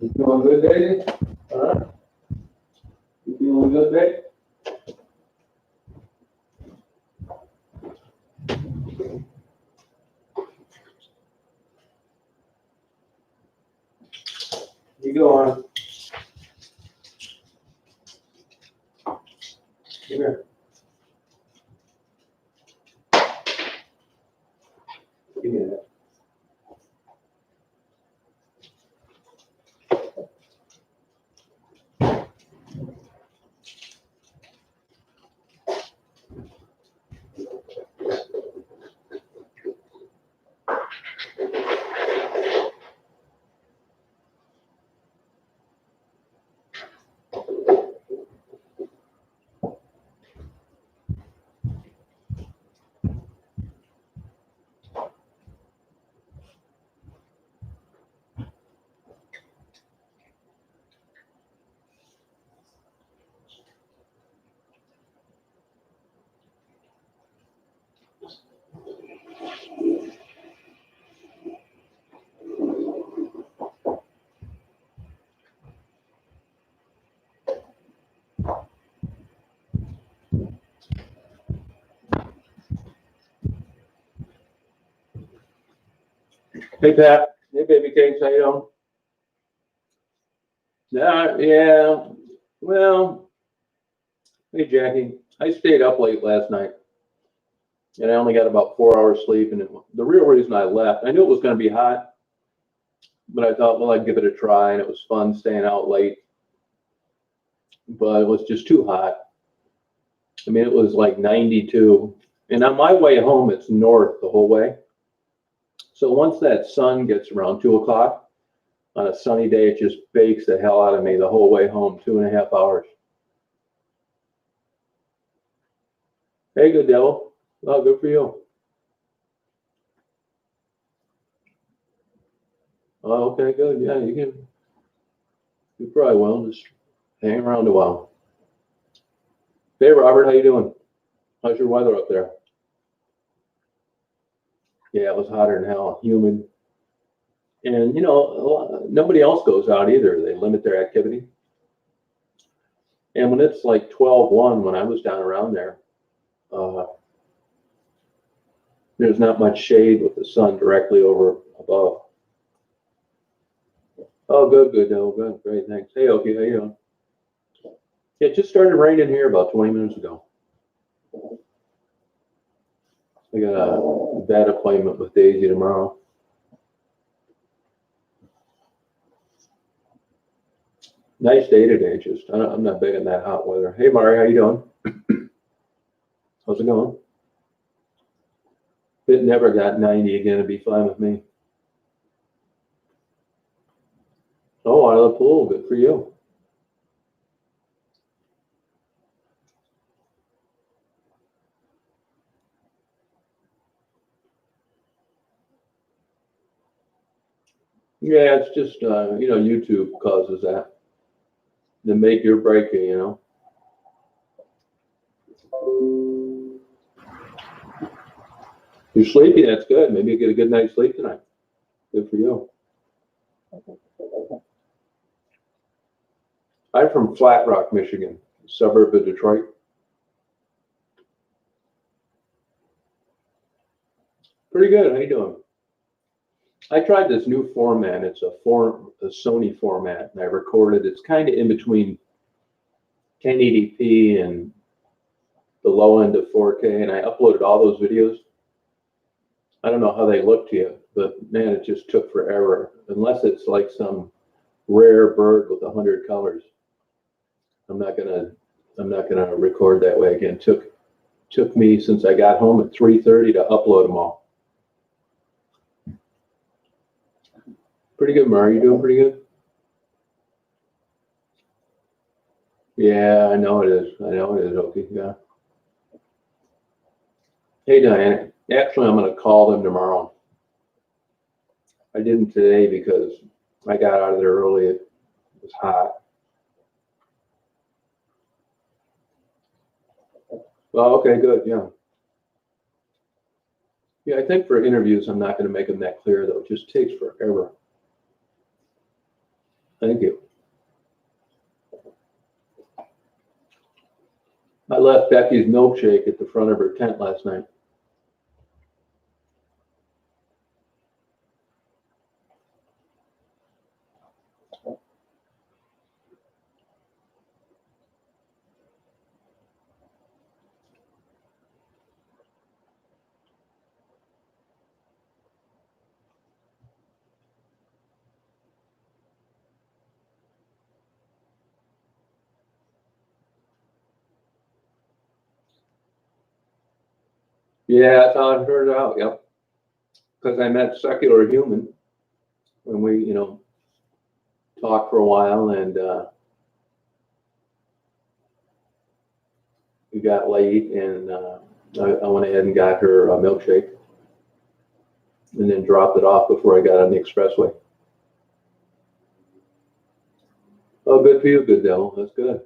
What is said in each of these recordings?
You feeling good, Daisy? Huh? You feeling good, Dave? You go on. Come here. Give me that. Hey, Pat. Hey, baby cakes. How you doing? Yeah. Well, hey, Jackie. I stayed up late last night, and I only got about 4 hours sleep. And the real reason I left, I knew it was going to be hot, but I thought, well, I'd give it a try, and it was fun staying out late. But it was just too hot. I mean, it was like 92. And on my way home, it's north the whole way. So once that sun gets around 2 o'clock on a sunny day, it just bakes the hell out of me the whole way home, 2.5 hours. Hey, good devil. Oh, good for you. Oh, okay, good. Yeah, you probably will. Just hang around a while. Hey, Robert, how you doing? How's your weather up there? Yeah, it was hotter than hell, humid. And, nobody else goes out either. They limit their activity. And when it's like 12:01, when I was down around there, there's not much shade with the sun directly over above. Oh, good, no, good, great, thanks. Hey, Oki, how you doing? It just started raining here about 20 minutes ago. I got a vet appointment with Daisy tomorrow. Nice day today, just I'm not big on that hot weather. Hey, Mari, how you doing? How's it going? If it never got 90 again, it'd be fine with me. Oh, out of the pool, good for you. Yeah, it's just, YouTube causes that. The make or break you, You're sleepy, that's good. Maybe you get a good night's sleep tonight. Good for you. I'm from Flat Rock, Michigan. suburb of Detroit. Pretty good. How you doing? I tried this new format. It's a Sony format, and I recorded. It's kind of in between 1080p and the low end of 4K, and I uploaded all those videos. I don't know how they look to you, but man, it just took forever. Unless it's like some rare bird with 100 colors, I'm not gonna record that way again. Took me since I got home at 3:30 to upload them all. Pretty good, Murray. You doing pretty good? Yeah, I know it is. I know it is, Okie. Yeah. Hey, Diana. Actually, I'm going to call them tomorrow. I didn't today because I got out of there early. It was hot. Well, okay, good. Yeah. Yeah, I think for interviews, I'm not going to make them that clear, though. It just takes forever. Thank you. I left Becky's milkshake at the front of her tent last night. Yeah, that's how I heard it out. Yep. Because I met Secular Human when we, talked for a while, and we got late, and I went ahead and got her a milkshake, and then dropped it off before I got on the expressway. Oh, good for you, good devil. That's good.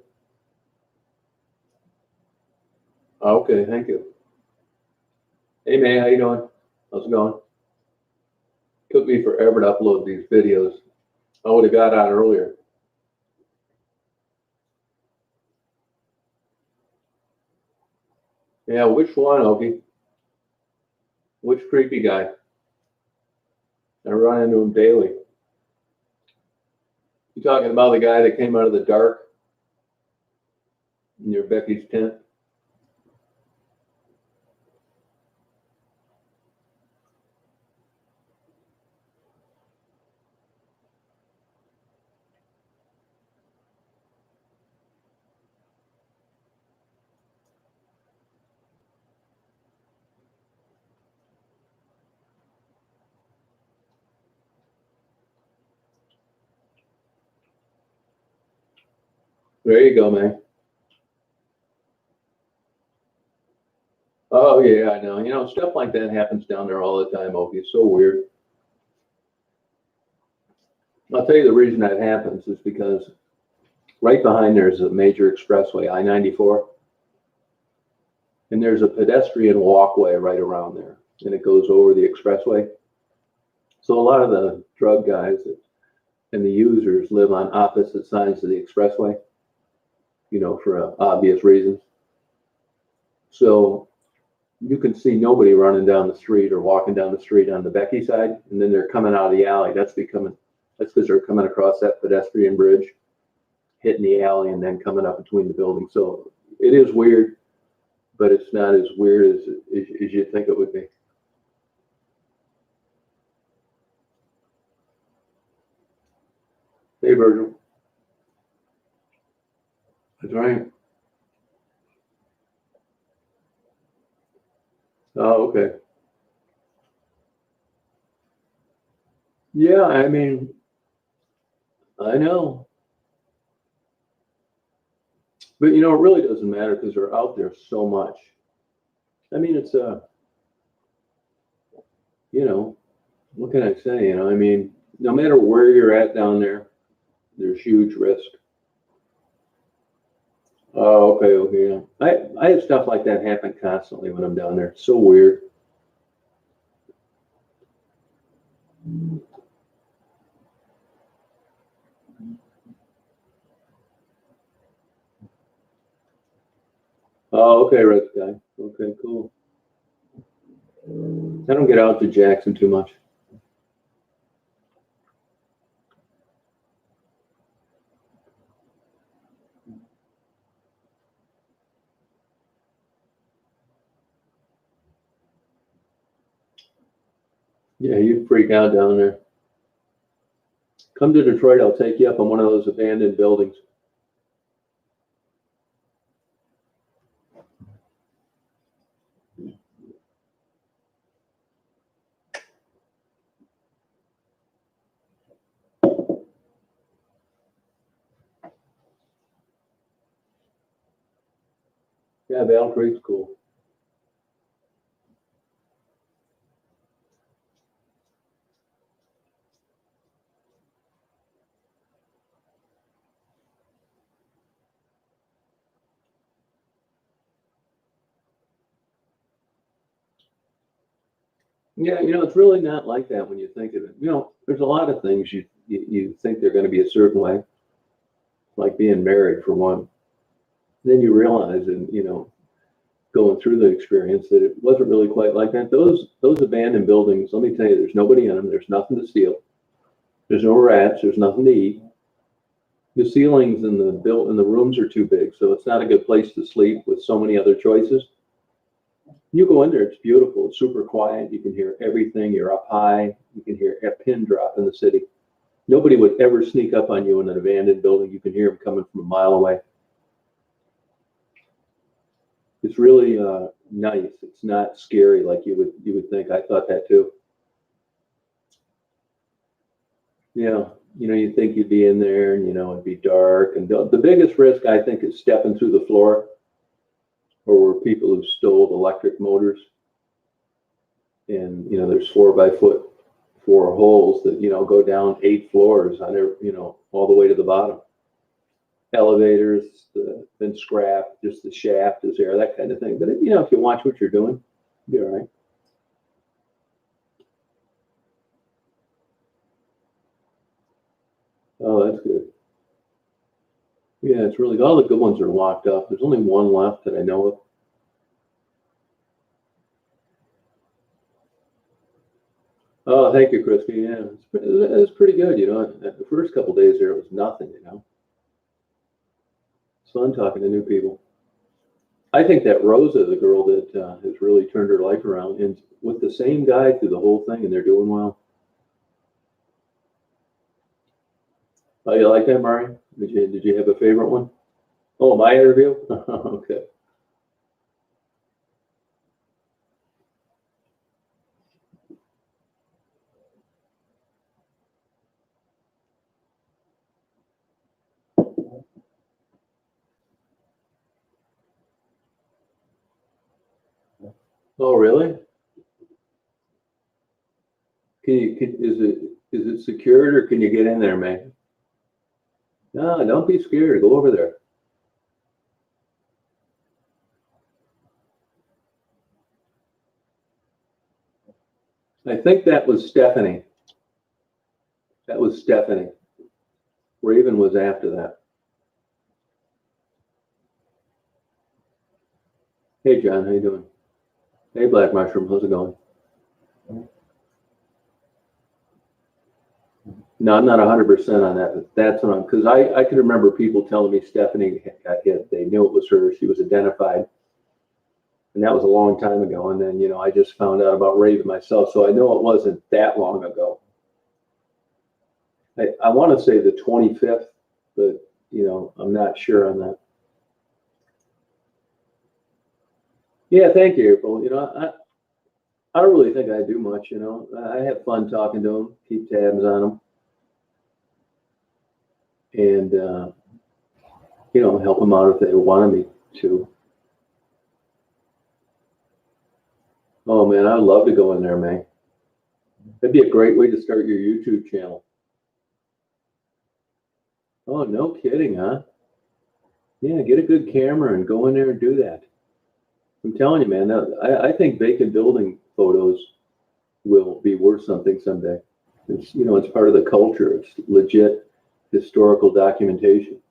Okay, thank you. Hey, May, how you doing? How's it going? Took me forever to upload these videos. I would have got out earlier. Yeah, which one, Okie? Which creepy guy? I run into him daily. You talking about the guy that came out of the dark near Becky's tent? There you go, man. Oh, yeah, I know. Stuff like that happens down there all the time, Okie. It's so weird. I'll tell you the reason that happens is because right behind there is a major expressway, I-94, and there's a pedestrian walkway right around there, and it goes over the expressway. So a lot of the drug guys and the users live on opposite sides of the expressway, for obvious reasons. So you can see nobody running down the street or walking down the street on the Becky side, and then they're coming out of the alley. That's because they're coming across that pedestrian bridge, hitting the alley, and then coming up between the buildings. So it is weird, but it's not as weird as you think it would be. Hey, Virgil. That's right. Oh, okay. Yeah, I mean, I know. But it really doesn't matter because they're out there so much. I mean, it's what can I say? I mean, no matter where you're at down there, there's huge risk. Oh, okay, yeah. I have stuff like that happen constantly when I'm down there. It's so weird. Oh, okay, Red Sky. Okay, cool. I don't get out to Jackson too much. Yeah, you'd freak out down there. Come to Detroit, I'll take you up on one of those abandoned buildings. Yeah, Battle Creek's cool. Yeah, it's really not like that when you think of it. There's a lot of things you think they're going to be a certain way, like being married for one. Then you realize, and going through the experience, that it wasn't really quite like that. Those abandoned buildings, let me tell you, there's nobody in them. There's nothing to steal. There's no rats. There's nothing to eat. The ceilings in the rooms are too big, so it's not a good place to sleep with so many other choices. You go in there, it's beautiful. It's super quiet. You can hear everything. You're up high. You can hear a pin drop in the city. Nobody would ever sneak up on you in an abandoned building. You can hear them coming from a mile away. It's really nice. It's not scary like you would think. I thought that too. Yeah, you'd think you'd be in there and it'd be dark. And the biggest risk I think is stepping through the floor, or where people who stole electric motors. And there's 4x4 holes that go down 8 floors on all the way to the bottom. Elevators been scrapped, just the shaft is there, that kind of thing. But if you watch what you're doing, you'll be all right. Oh, that's good. Yeah, it's really all the good ones are locked up. There's only one left that I know of. Oh, thank you, Christy. Yeah, it's pretty good. The first couple days there, it was nothing. It's fun talking to new people. I think that Rosa, the girl that has really turned her life around, and with the same guy through the whole thing, and they're doing well. Oh, you like that, Mari? Did you have a favorite one? Oh, my interview? Okay. Oh, really? Is it secured, or can you get in there, man? No, don't be scared. Go over there. I think that was Stephanie. That was Stephanie. Raven was after that. Hey, John, how you doing? Hey, Black Mushroom, how's it going? No, I'm not 100% on that, but that's what because I can remember people telling me Stephanie got hit. They knew it was her. She was identified. And that was a long time ago. And then, I just found out about Raven myself. So I know it wasn't that long ago. I want to say the 25th, but, I'm not sure on that. Yeah, thank you, April. I don't really think I do much, I have fun talking to them, keep tabs on them. And, help them out if they want me to. Oh, man, I'd love to go in there, man. That'd be a great way to start your YouTube channel. Oh, no kidding, huh? Yeah, get a good camera and go in there and do that. I'm telling you, man, I think vacant building photos will be worth something someday. It's part of the culture. It's legit historical documentation.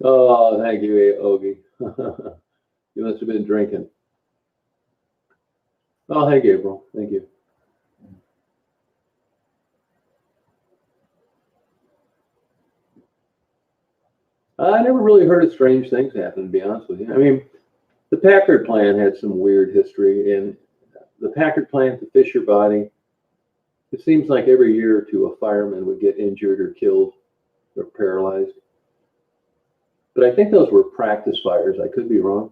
Oh, thank you, Ogie. You must have been drinking. Oh, thank you, April. Thank you. I never really heard of strange things happen, to be honest with you. I mean, the Packard plant had some weird history, and the Packard plant, the Fisher body, it seems like every year or two a fireman would get injured or killed or paralyzed. But I think those were practice fires. I could be wrong.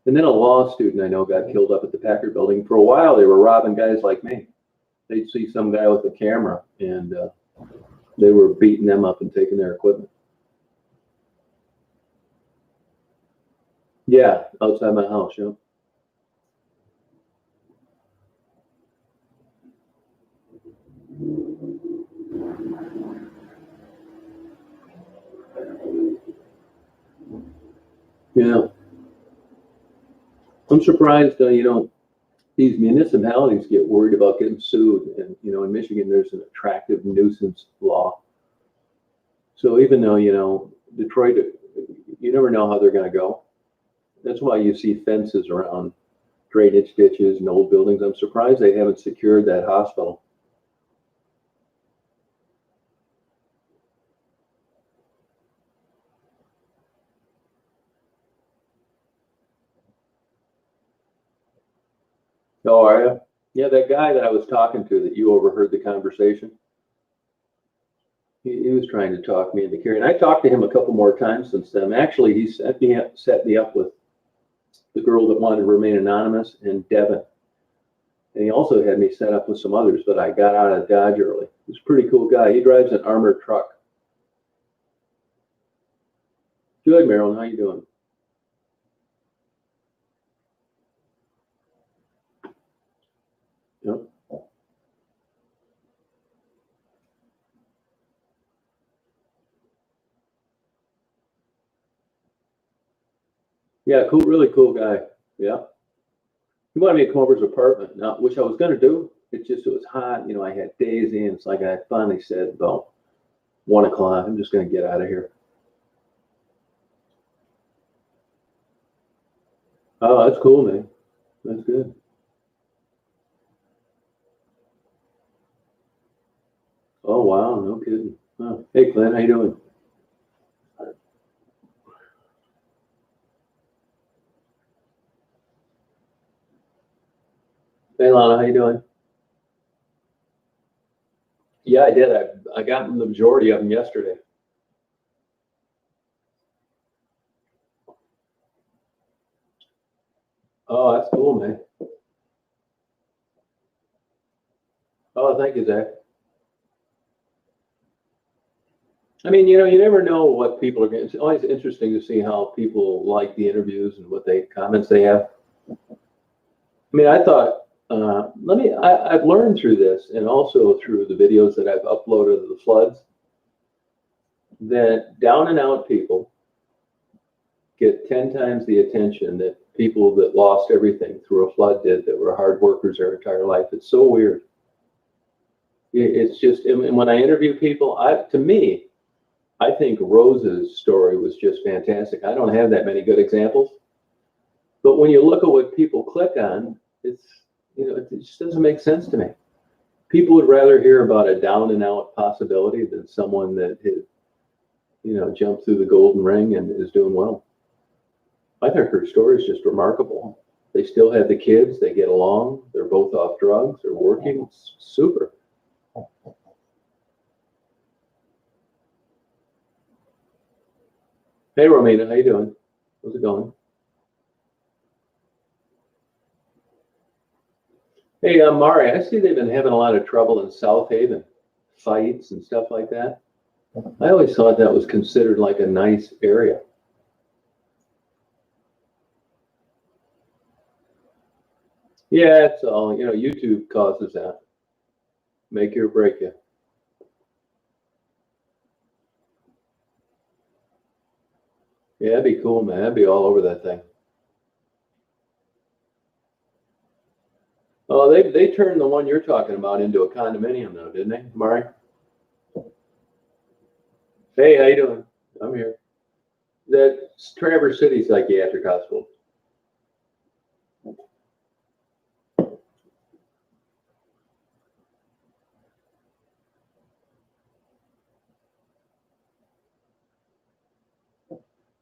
And then a law student I know got killed up at the Packard building. For a while, they were robbing guys like me. They'd see some guy with a camera, and they were beating them up and taking their equipment. Yeah, outside my house, yeah. Yeah. I'm surprised, these municipalities get worried about getting sued. And, in Michigan, there's an attractive nuisance law. So even though, Detroit, you never know how they're going to go. That's why you see fences around drainage ditches and old buildings. I'm surprised they haven't secured that hospital. Oh, are you? Yeah, that guy that I was talking to that you overheard the conversation, he was trying to talk me into carrying. I talked to him a couple more times since then. Actually, he set me up with the girl that wanted to remain anonymous and Devin. And he also had me set up with some others, but I got out of Dodge early. He's a pretty cool guy. He drives an armored truck. Good, Marilyn. How you doing? Yep. Yeah, cool, really cool guy. Yeah. He wanted me to come over to his apartment, now, which I was going to do. It was hot. I had Daisy, and it's like I finally said about 1 o'clock, I'm just going to get out of here. Oh, that's cool, man. That's good. Oh, wow. No kidding. Oh. Hey, Clint, how you doing? Hey, Lana, how you doing? Yeah, I did. I got the majority of them yesterday. Oh, that's cool, man. Oh, thank you, Zach. I mean, you never know what people are getting. It's always interesting to see how people like the interviews and what comments they have. I mean, I thought, I've learned through this and also through the videos that I've uploaded of the floods that down and out people get 10 times the attention that people that lost everything through a flood did that were hard workers their entire life. It's so weird. It's just, and when I interview people, to me, I think Rose's story was just fantastic. I don't have that many good examples, but when you look at what people click on, it just doesn't make sense to me. People would rather hear about a down and out possibility than someone that had, jumped through the golden ring and is doing well. I think her story is just remarkable. They still have the kids. They get along. They're both off drugs. They're working. It's super. Hey, Romina, how you doing? How's it going? Hey, Mari, I see they've been having a lot of trouble in Southaven, fights and stuff like that. I always thought that was considered like a nice area. Yeah, it's all, YouTube causes that. Make you or break you. Yeah, that'd be cool, man. I'd be all over that thing. Oh, they turned the one you're talking about into a condominium, though, didn't they, Mari? Hey, how you doing? I'm here. That's Traverse City Psychiatric Hospital.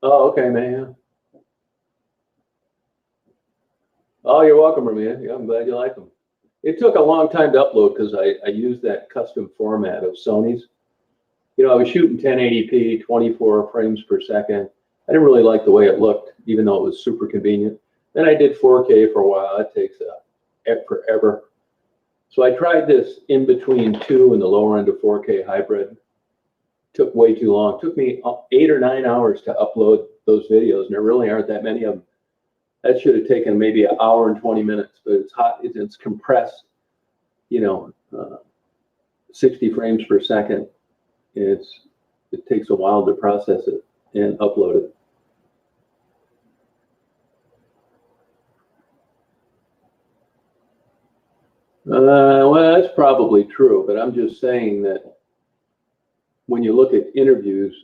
Oh, okay, man. Oh, you're welcome, man. Yeah, I'm glad you like them. It took a long time to upload because I used that custom format of Sony's. You know, I was shooting 1080p, 24 frames per second. I didn't really like the way it looked, even though it was super convenient. Then I did 4K for a while. It takes forever. So I tried this in between 2 and the lower end of 4K hybrid. Took way too long. It took me 8 or 9 hours to upload those videos, and there really aren't that many of them. That should have taken maybe an hour and 20 minutes, but it's hot. It's compressed, 60 frames per second. It takes a while to process it and upload it. Well, that's probably true, but I'm just saying that when you look at interviews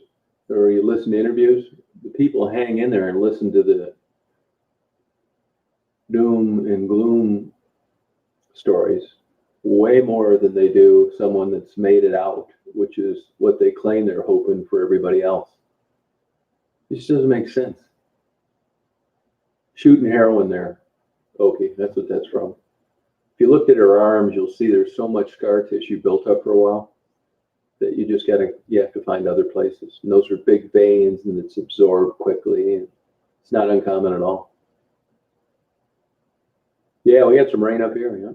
or you listen to interviews, the people hang in there and listen to the doom and gloom stories way more than they do someone that's made it out, which is what they claim they're hoping for everybody else. It just doesn't make sense. Shooting heroin there. Okay, that's what that's from. If you looked at her arms, you'll see there's so much scar tissue built up for a while that you have to find other places. And those are big veins and it's absorbed quickly. And it's not uncommon at all. Yeah, we had some rain up here, yeah.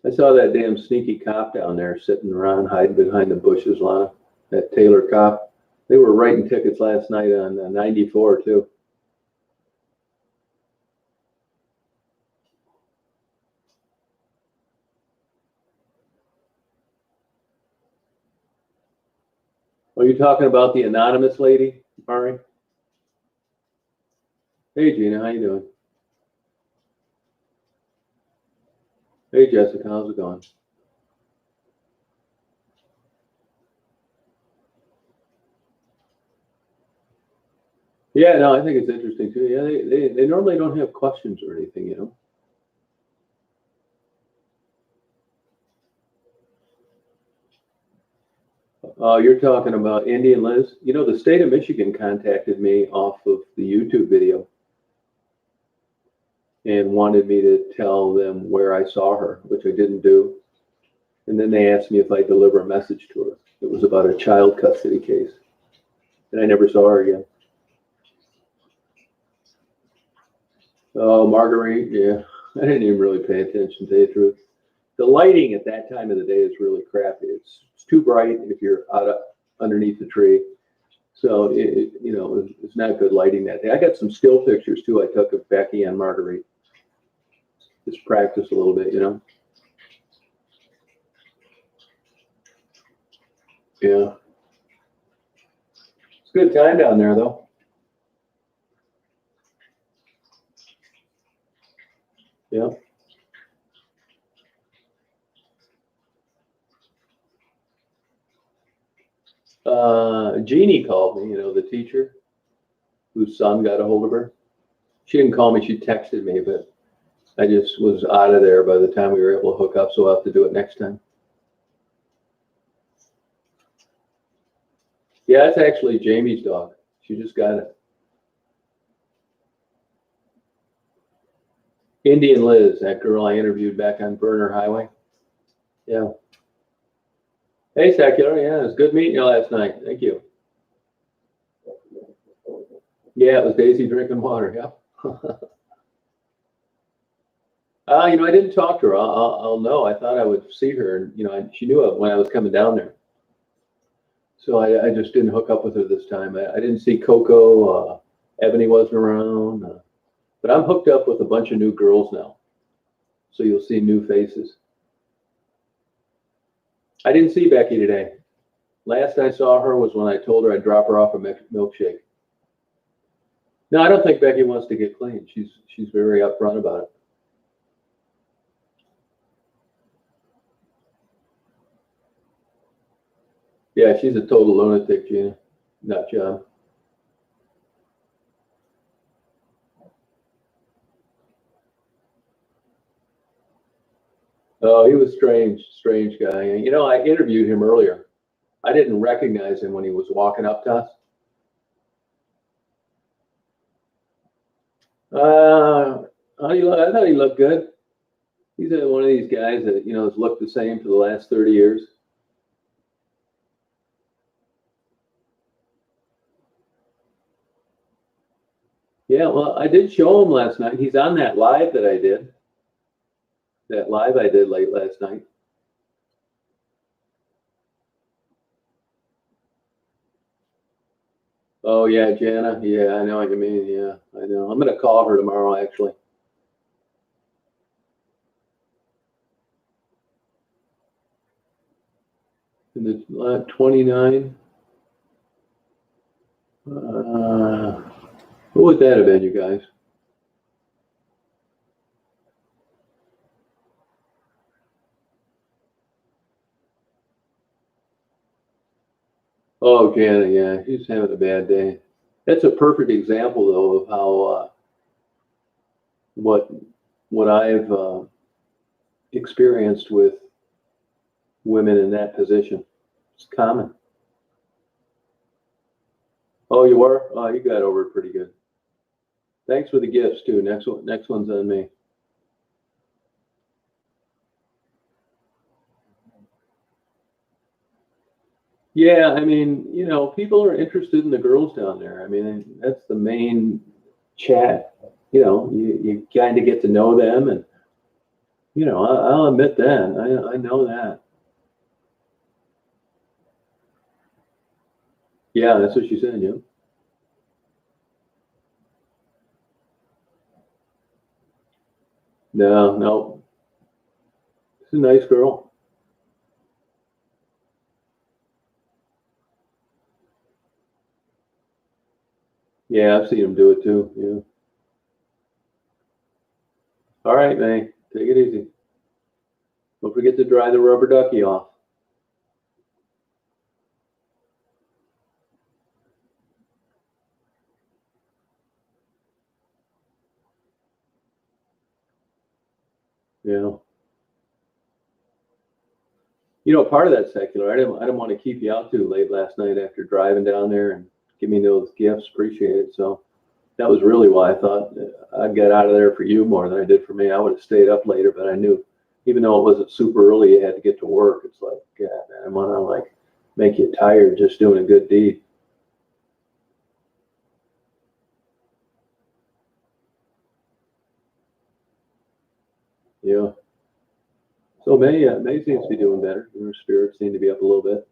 I saw that damn sneaky cop down there sitting around hiding behind the bushes, Lana. That Taylor cop. They were writing tickets last night on 94 too. Are you talking about the anonymous lady, Mari? Hey, Gina, how you doing? Hey, Jessica, how's it going? Yeah, no, I think it's interesting too. Yeah, they normally don't have questions or anything, you know. You're talking about Indian Liz. You know, the state of Michigan contacted me off of the YouTube video and wanted me to tell them where I saw her, which I didn't do. And then they asked me if I'd deliver a message to her. It was about a child custody case. And I never saw her again. Oh, Marguerite, yeah. I didn't even really pay attention, to tell you the truth. The lighting at that time of the day is really crappy. It's too bright if you're underneath the tree. So, it's not good lighting that day. I got some still pictures, too, I took of Becky and Marguerite. Just practice a little bit, you know. Yeah. It's a good time down there, though. Yeah. Jeannie called me, the teacher whose son got a hold of her. She didn't call me, she texted me, but I just was out of there by the time we were able to hook up, so I'll have to do it next time. Yeah, it's actually Jamie's dog. She just got it. Indian Liz, that girl I interviewed back on Burner Highway. Yeah. Hey, Secular. Yeah, it was good meeting you last night. Thank you. Yeah, it was Daisy drinking water. Yeah. I didn't talk to her. I'll know. I thought I would see her, and she knew it when I was coming down there. So I just didn't hook up with her this time. I didn't see Coco. Ebony wasn't around. But I'm hooked up with a bunch of new girls now. So you'll see new faces. I didn't see Becky today. Last I saw her was when I told her I'd drop her off a milkshake. No, I don't think Becky wants to get clean. She's very upfront about it. Yeah, she's a total lunatic, Gina. Nut job. Oh, he was strange guy. You know, I interviewed him earlier. I didn't recognize him when he was walking up to us. I thought he looked good. He's one of these guys that, you know, has looked the same for the last 30 years. Yeah, well, I did show him last night. He's on that live that I did. That live I did late last night. Oh, yeah, Jana. Yeah, I know what you mean. Yeah, I know. I'm going to call her tomorrow, actually. And it's 29. What would that have been, you guys? Oh, Jana, yeah, she's having a bad day. That's a perfect example, though, of how what I've experienced with women in that position. It's common. Oh, you were? Oh, you got over it pretty good. Thanks for the gifts too. Next one's on me. Yeah, I mean, you know, people are interested in the girls down there. I mean, that's the main chat. You know, you kind of get to know them, and you know, I'll admit that I know that. Yeah, that's what she said. Yeah. No, no, she's a nice girl. Yeah, I've seen him do it too. Yeah. All right, man. Take it easy. Don't forget to dry the rubber ducky off. Yeah. You know, part of that secular, I didn't want to keep you out too late last night after driving down there and give me those gifts. Appreciate it. So that was really why I thought I'd get out of there for you more than I did for me. I would have stayed up later, but I knew, even though it wasn't super early, you had to get to work. It's like, yeah, man, I want to like make you tired just doing a good deed. Yeah. So May seems to be doing better. Her spirits seem to be up a little bit.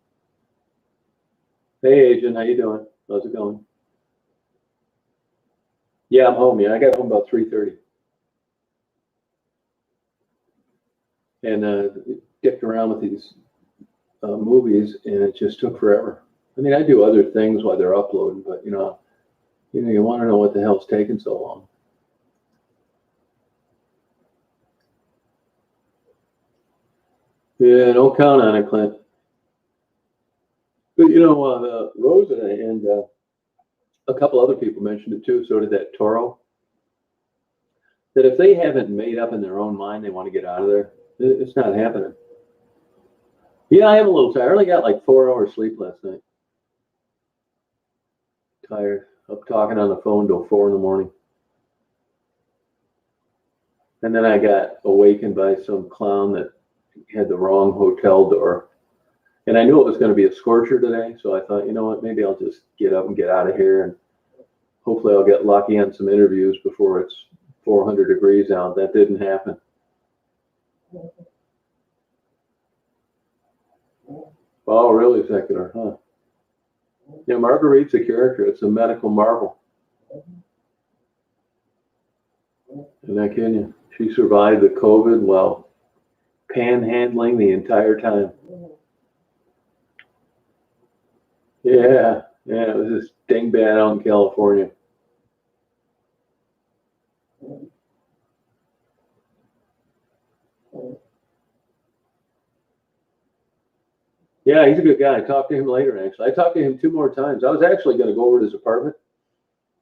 Hey, Agent, how you doing? How's it going? Yeah, I'm home. Yeah, I got home about 3:30, and dicked around with these movies, and it just took forever. I mean, I do other things while they're uploading, but you want to know what the hell's taking so long. Yeah, don't count on it, Clint. But Rosa and a couple other people mentioned it too. So did that Toro. That if they haven't made up in their own mind they want to get out of there, it's not happening. Yeah, I am a little tired. I only got like 4 hours sleep last night. Tired. Up talking on the phone till 4 in the morning. And then I got awakened by some clown that had the wrong hotel door. And I knew it was going to be a scorcher today, so I thought, you know what, maybe I'll just get up and get out of here, and hopefully I'll get lucky on some interviews before it's 400 degrees out. That didn't happen. Oh, really secular, huh? Yeah, Marguerite's a character. It's a medical marvel. Isn't that kidding you? She survived the COVID while panhandling the entire time. Yeah, yeah, it was just dingbat out in California. Yeah, he's a good guy. I talked to him later, actually. I talked to him 2 more times. I was actually going to go over to his apartment,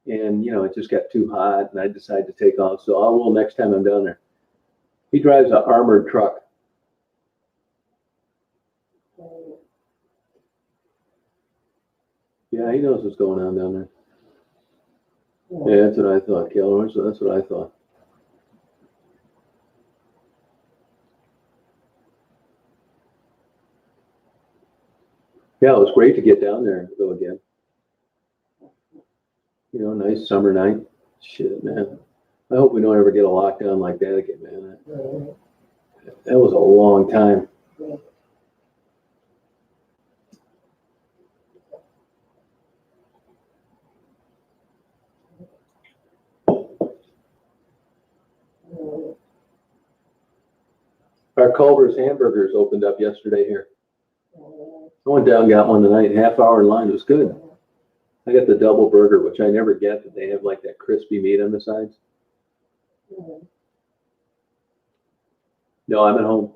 and, it just got too hot, and I decided to take off. So I will next time I'm down there. He drives an armored truck. Yeah, he knows what's going on down there. Yeah, that's what I thought, Keller. So that's what I thought. Yeah, it was great to get down there and go again. You know, nice summer night. Shit, man. I hope we don't ever get a lockdown like that again, man. That was a long time. Our Culver's hamburgers opened up yesterday here. I went down and got one tonight, half-hour in line. It was good. I got the double burger, which I never get, but they have like that crispy meat on the sides. No, I'm at home.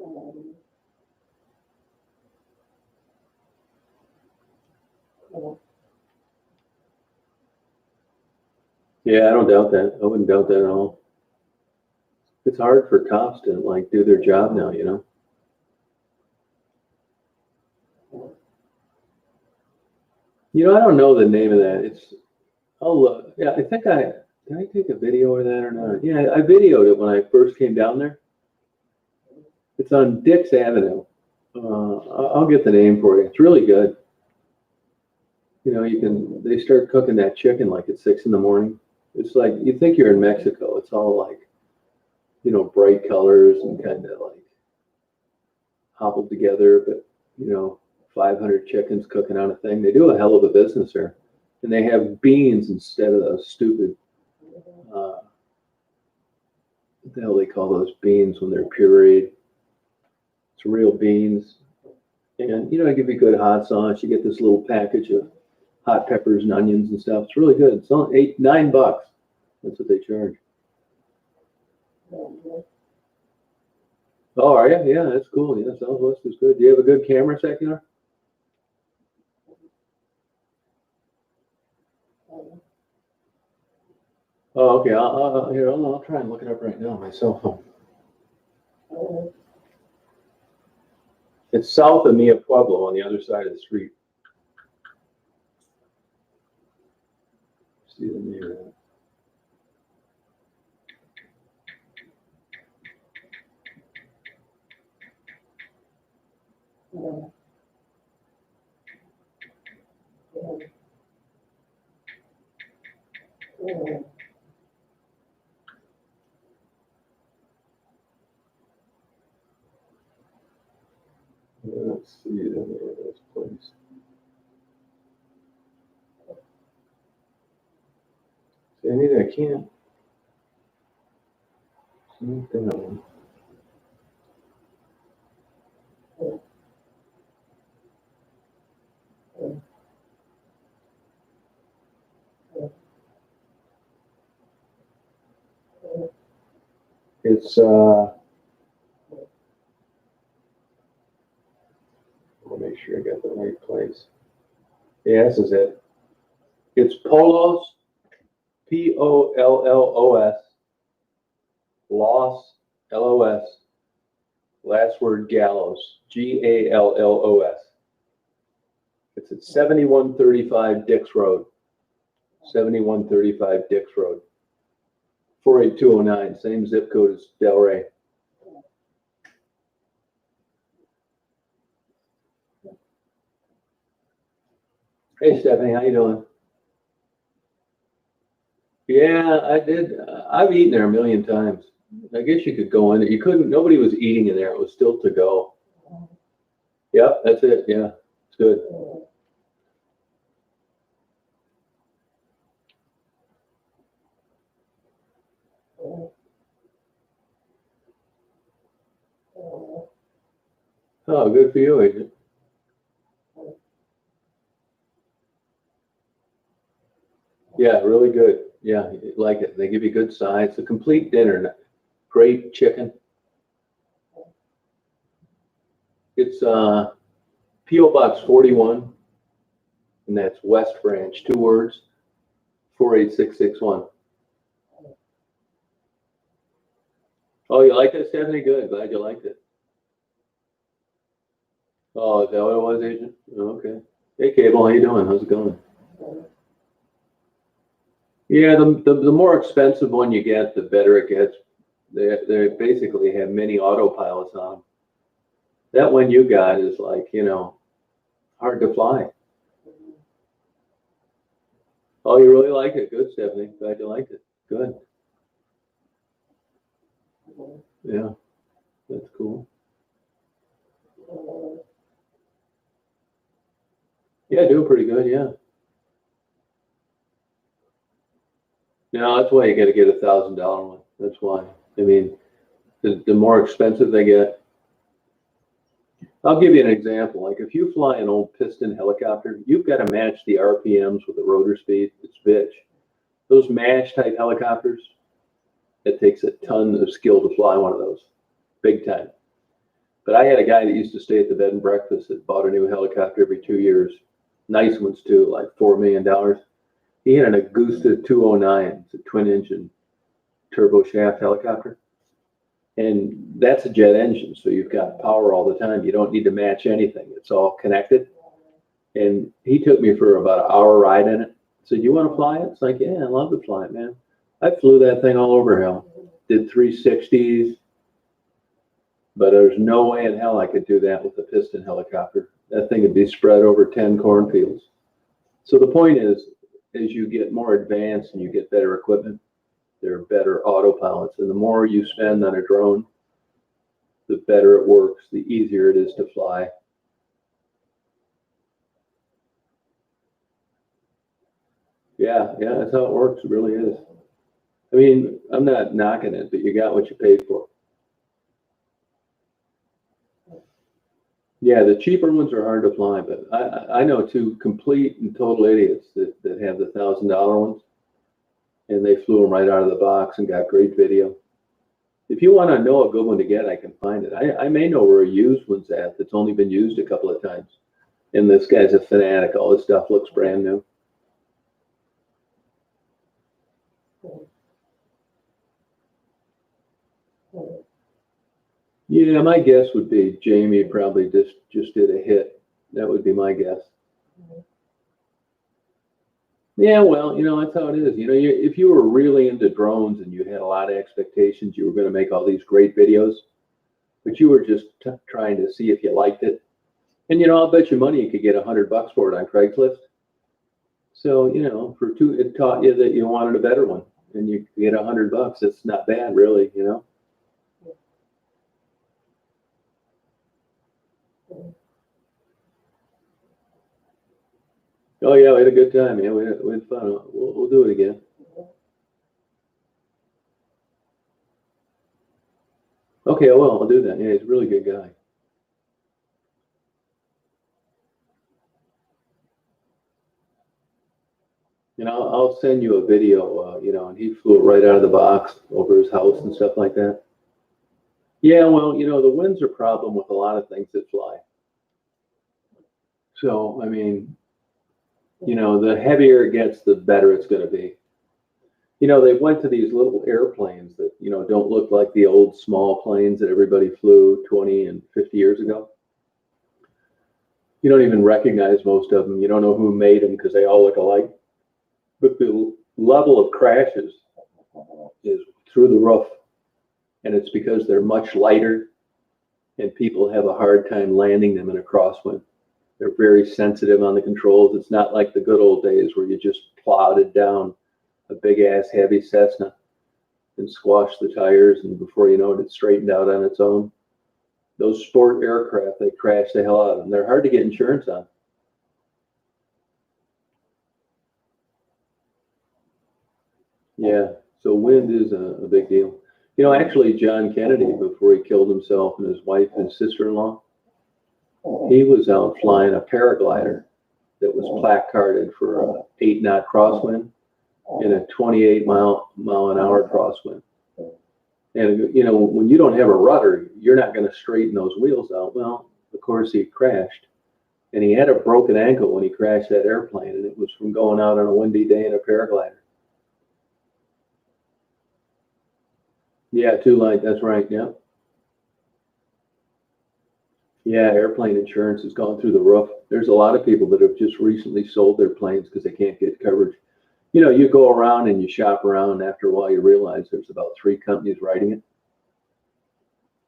Yeah, I don't doubt that. I wouldn't doubt that at all. It's hard for cops to like do their job now, you know. You know, I don't know the name of that. It's yeah, I think did I take a video of that or not? Yeah, I videoed it when I first came down there. It's on Dix Avenue. I'll get the name for you. It's really good. You know, they start cooking that chicken like at 6 a.m. It's like, you think you're in Mexico. It's all like, you know, bright colors and kind of like hobbled together, but, you know, 500 chickens cooking on a thing. They do a hell of a business there. And they have beans instead of those stupid, what the hell they call those beans when they're pureed. It's real beans. And, you know, I give you good hot sauce. You get this little package of hot peppers and onions and stuff. It's really good. It's only $9. That's what they charge. Oh, are you? Yeah, that's cool. Yeah, Southwest is good. Do you have a good camera, Secular? Oh, okay. I'll try and look it up right now on my cell phone. It's south of Mia Pueblo on the other side of the street. See the name of that. Let's see the name of this place. See, I can't. Not that one. It's I'll make sure I got the right place. Yeah, this is it. It's Polos, Pollos, Los, LOS, last word Gallows, GALLOS. It's at 7135 Dix Road. 7135 Dix Road. 48209, same zip code as Delray. Hey Stephanie, how you doing? Yeah, I did. I've eaten there a million times. I guess you could go in it. You couldn't, nobody was eating in there. It was still to go. Yep, that's it. Yeah, it's good. Oh, good for you, Agent. Yeah, really good. Yeah, you like it. They give you good sides. A complete dinner. Great chicken. It's P.O. Box 41, and that's West Branch, 2 words, 48661. Oh, you like it, Stephanie? Good. Glad you liked it. Oh, is that what it was, Agent? Oh, okay. Hey, Cable, how you doing? How's it going? Yeah, the more expensive one you get, the better it gets. They basically have mini autopilots on them. That one you got is like, hard to fly. Oh, you really like it? Good, Stephanie. Glad you liked it. Good. Yeah, that's cool. Yeah, doing pretty good. Yeah. No, that's why you got to get $1,000 one. That's why. I mean, the more expensive they get. I'll give you an example. Like if you fly an old piston helicopter, you've got to match the RPMs with the rotor speed. It's bitch. Those MASH type helicopters, it takes a ton of skill to fly one of those, big time. But I had a guy that used to stay at the bed and breakfast that bought a new helicopter every 2 years. Nice ones too, like $4 million. He had an Augusta 209. It's a twin engine turbo shaft helicopter. And that's a jet engine, so you've got power all the time. You don't need to match anything. It's all connected. And he took me for about an hour ride in it. Said, "You want to fly it?" It's like, "Yeah, I love to fly it, man." I flew that thing all over hell. Did 360s, but there's no way in hell I could do that with a piston helicopter. That thing would be spread over 10 cornfields. So the point is, as you get more advanced and you get better equipment, there are better autopilots. And the more you spend on a drone, the better it works, the easier it is to fly. Yeah, that's how it works. It really is. I mean, I'm not knocking it, but you got what you paid for. Yeah, the cheaper ones are hard to fly, but I know two complete and total idiots that have the $1,000 ones, and they flew them right out of the box and got great video. If you want to know a good one to get, I can find it. I may know where a used one's at that's only been used a couple of times. And this guy's a fanatic. All his stuff looks brand new. Yeah, my guess would be Jamie probably just did a hit. That would be my guess. Yeah, well, that's how it is. If you were really into drones and you had a lot of expectations, you were going to make all these great videos, but you were just trying to see if you liked it. And I'll bet you money you could get $100 for it on Craigslist. So for two, it taught you that you wanted a better one, and you get $100. It's not bad, really. Oh yeah, we had a good time. Yeah, we had fun. We'll do it again. Okay, well, I'll do that. Yeah, he's a really good guy. I'll send you a video. And he flew it right out of the box over his house and stuff like that. Yeah, well, the wind's a problem with a lot of things that fly. So, I mean, the heavier it gets, the better it's going to be. They went to these little airplanes that, don't look like the old small planes that everybody flew 20 and 50 years ago. You don't even recognize most of them. You don't know who made them because they all look alike. But the level of crashes is through the roof. And it's because they're much lighter and people have a hard time landing them in a crosswind. They're very sensitive on the controls. It's not like the good old days where you just plowed it down a big ass heavy Cessna and squashed the tires, and before you know it, it straightened out on its own. Those sport aircraft, they crash the hell out of them. They're hard to get insurance on. Yeah, so wind is a big deal. Actually, John Kennedy, before he killed himself and his wife and sister-in-law, he was out flying a paraglider that was placarded for a 8-knot crosswind and a 28-mile-an-hour crosswind. And, when you don't have a rudder, you're not going to straighten those wheels out. Well, of course, he crashed. And he had a broken ankle when he crashed that airplane, and it was from going out on a windy day in a paraglider. Yeah, too light. That's right. Yeah. Yeah, airplane insurance has gone through the roof. There's a lot of people that have just recently sold their planes because they can't get coverage. you go around and you shop around, and after a while you realize there's about 3 companies writing it,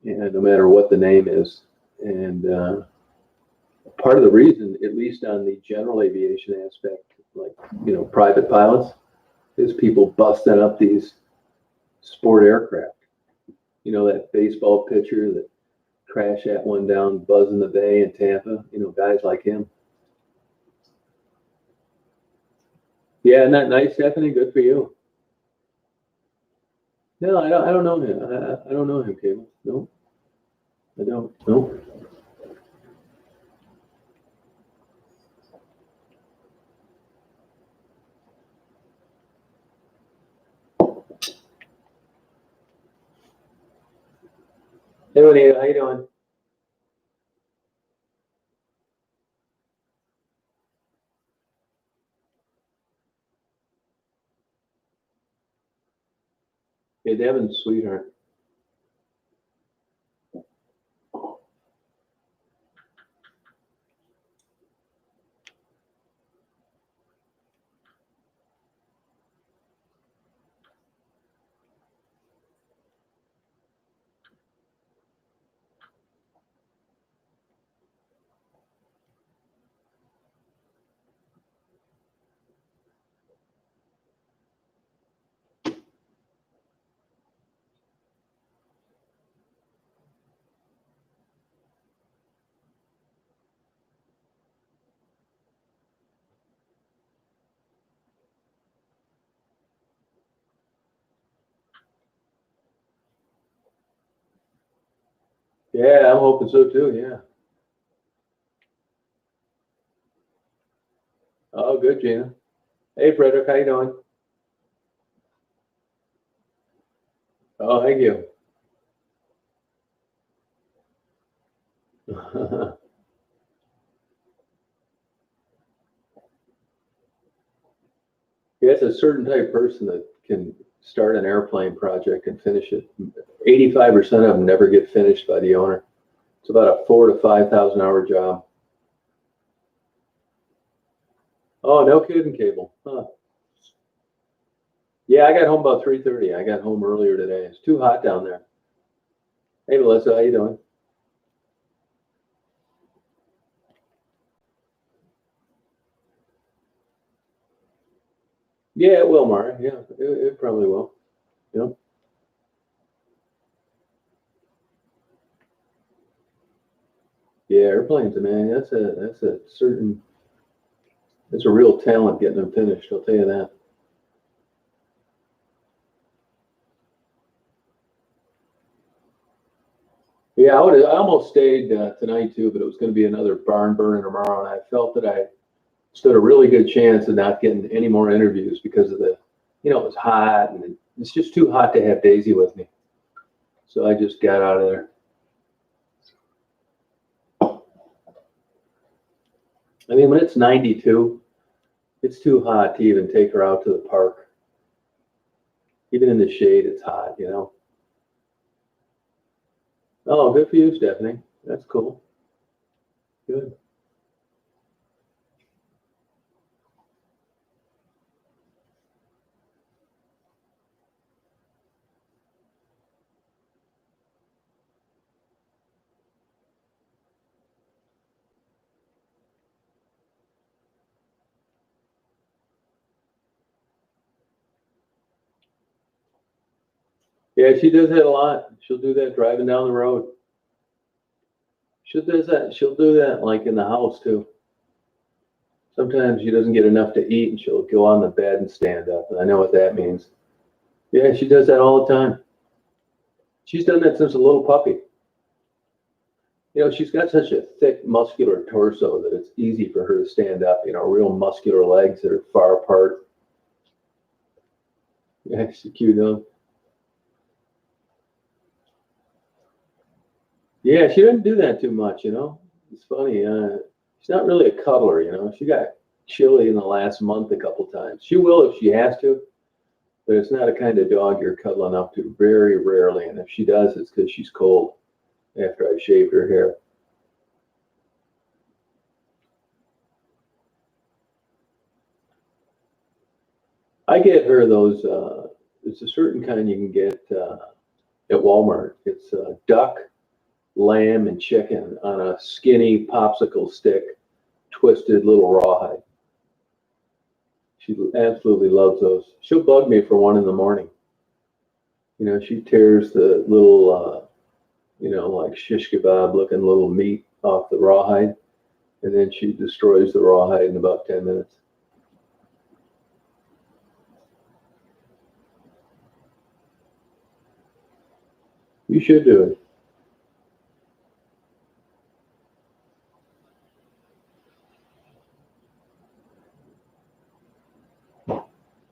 and no matter what the name is. And part of the reason, at least on the general aviation aspect, like, private pilots, is people busting up these sport aircraft. That baseball pitcher that crashed that one down Buzz in the Bay in Tampa, guys like him. Yeah, isn't that nice, Stephanie? Good for you. No, I don't know him. I don't know him, Cable. No, I don't. No. Hey, Juanita, how you doing? Hey, Devin, sweetheart. Yeah, I'm hoping so too. Yeah. Oh, good, Gina. Hey, Frederick, how you doing? Oh, thank you. Yeah, it's a certain type of person that can start an airplane project and finish it. 85% of them never get finished by the owner. It's about a 4,000 to 5,000 hour job. Oh, no kidding, Cable. Huh. Yeah, I got home about 3:30. I got home earlier today. It's too hot down there. Hey, Melissa, how you doing? Yeah, it will, Mara. Yeah, it probably will. Yep. Yeah, airplanes, man. That's a real talent getting them finished. I'll tell you that. Yeah, I almost stayed tonight too, but it was going to be another barn burner tomorrow, and I felt that I stood a really good chance of not getting any more interviews because of it was hot, and it's just too hot to have Daisy with me. So I just got out of there. I mean, when it's 92, it's too hot to even take her out to the park. Even in the shade, it's hot. Oh, good for you, Stephanie. That's cool. Good. Yeah, she does that a lot. She'll do that driving down the road. She'll do that. She'll do that like in the house too. Sometimes she doesn't get enough to eat and she'll go on the bed and stand up. And I know what that means. Yeah, she does that all the time. She's done that since a little puppy. She's got such a thick, muscular torso that it's easy for her to stand up, real muscular legs that are far apart. Yeah, she's cute, huh? Yeah, she doesn't do that too much. It's funny. She's not really a cuddler. She got chilly in the last month a couple times. She will if she has to, but it's not a kind of dog you're cuddling up to very rarely. And if she does, it's because she's cold after I've shaved her hair. I get her those. It's a certain kind you can get at Walmart. It's duck, lamb, and chicken on a skinny popsicle stick, twisted little rawhide. She absolutely loves those. She'll bug me for 1 in the morning. You know, she tears the little, like shish kebab looking little meat off the rawhide, and then she destroys the rawhide in about 10 minutes. You should do it.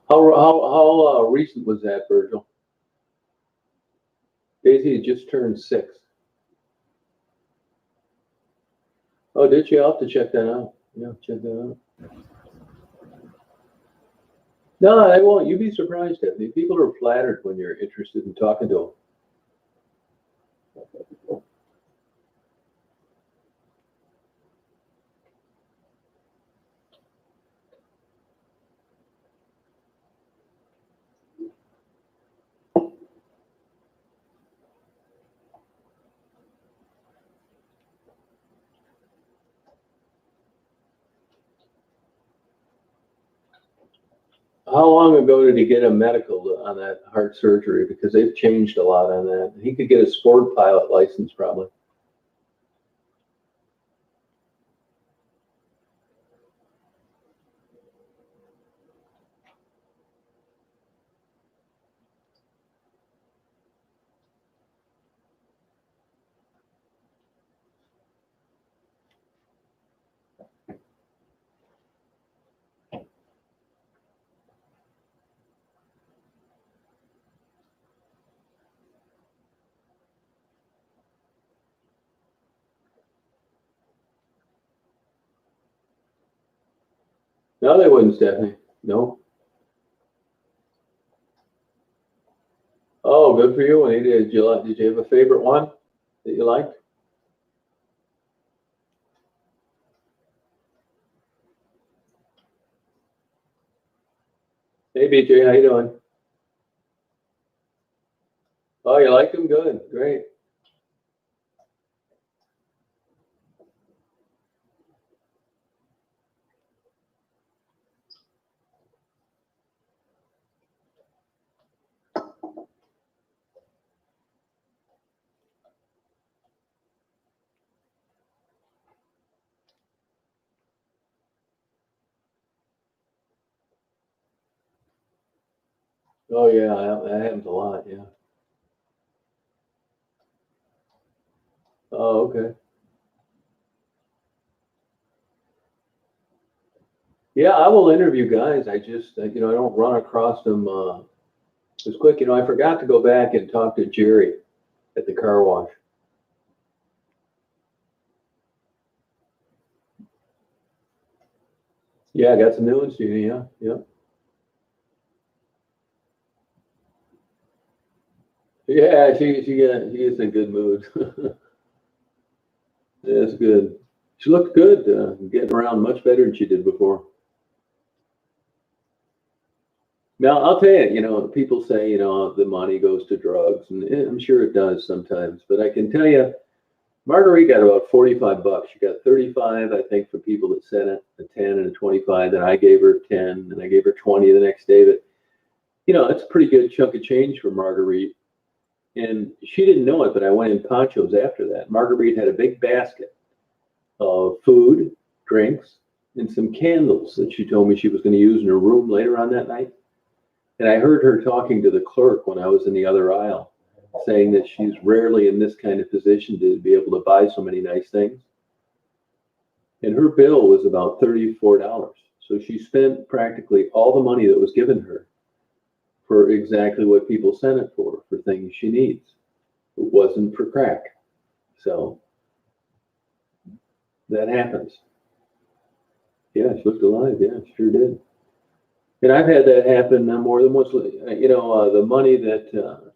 How recent was that, Virgil? Daisy had just turned 6. Oh, did you? I'll have to check that out. Yeah, check that out. No, I won't. You'd be surprised, Stephanie. People are flattered when you're interested in talking to them. How long ago did he get a medical on that heart surgery? Because they've changed a lot on that. He could get a sport pilot license probably. No, they wouldn't, Stephanie. No. Oh, good for you. And did you have a favorite one that you liked? Hey, BJ, how you doing? Oh, you like them? Good, great. Oh yeah, that happens a lot. Yeah. Oh, okay. Yeah, I will interview guys. I just, I don't run across them as quick. I forgot to go back and talk to Jerry at the car wash. Yeah, I got some new ones, Jeannie. Yeah, yeah. Yeah, she is in a good mood. That's good. She looked good, getting around much better than she did before. Now, I'll tell you, people say, the money goes to drugs, and I'm sure it does sometimes. But I can tell you, Marguerite got about $45. She got 35, I think, for people that sent it, a 10 and a 25. Then I gave her 10, and I gave her 20 the next day. But it's a pretty good chunk of change for Marguerite. And she didn't know it, but I went in Poncho's after that. Marguerite had a big basket of food, drinks, and some candles that she told me she was going to use in her room later on that night. And I heard her talking to the clerk when I was in the other aisle, saying that she's rarely in this kind of position to be able to buy so many nice things. And her bill was about $34. So she spent practically all the money that was given her for exactly what people sent it for things she needs. It wasn't for crack. So that happens. Yeah, she looked alive. Yeah, she sure did. And I've had that happen more than once. The money that the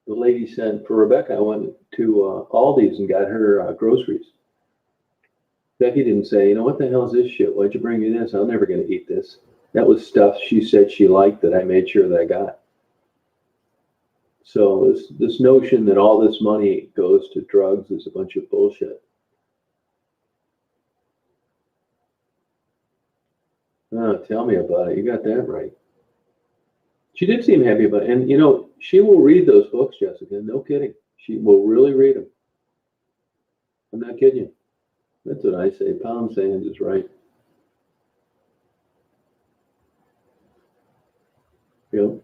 lady sent for Rebecca, I went to Aldi's and got her groceries. Becky didn't say, what the hell is this shit? Why'd you bring me this? I'm never going to eat this. That was stuff she said she liked that I made sure that I got. So this notion that all this money goes to drugs is a bunch of bullshit. Oh, tell me about it. You got that right. She did seem happy about it. And, you know, she will read those books, Jessica. No kidding. She will really read them. I'm not kidding you. That's what I say. Palm Sands is right. Yep.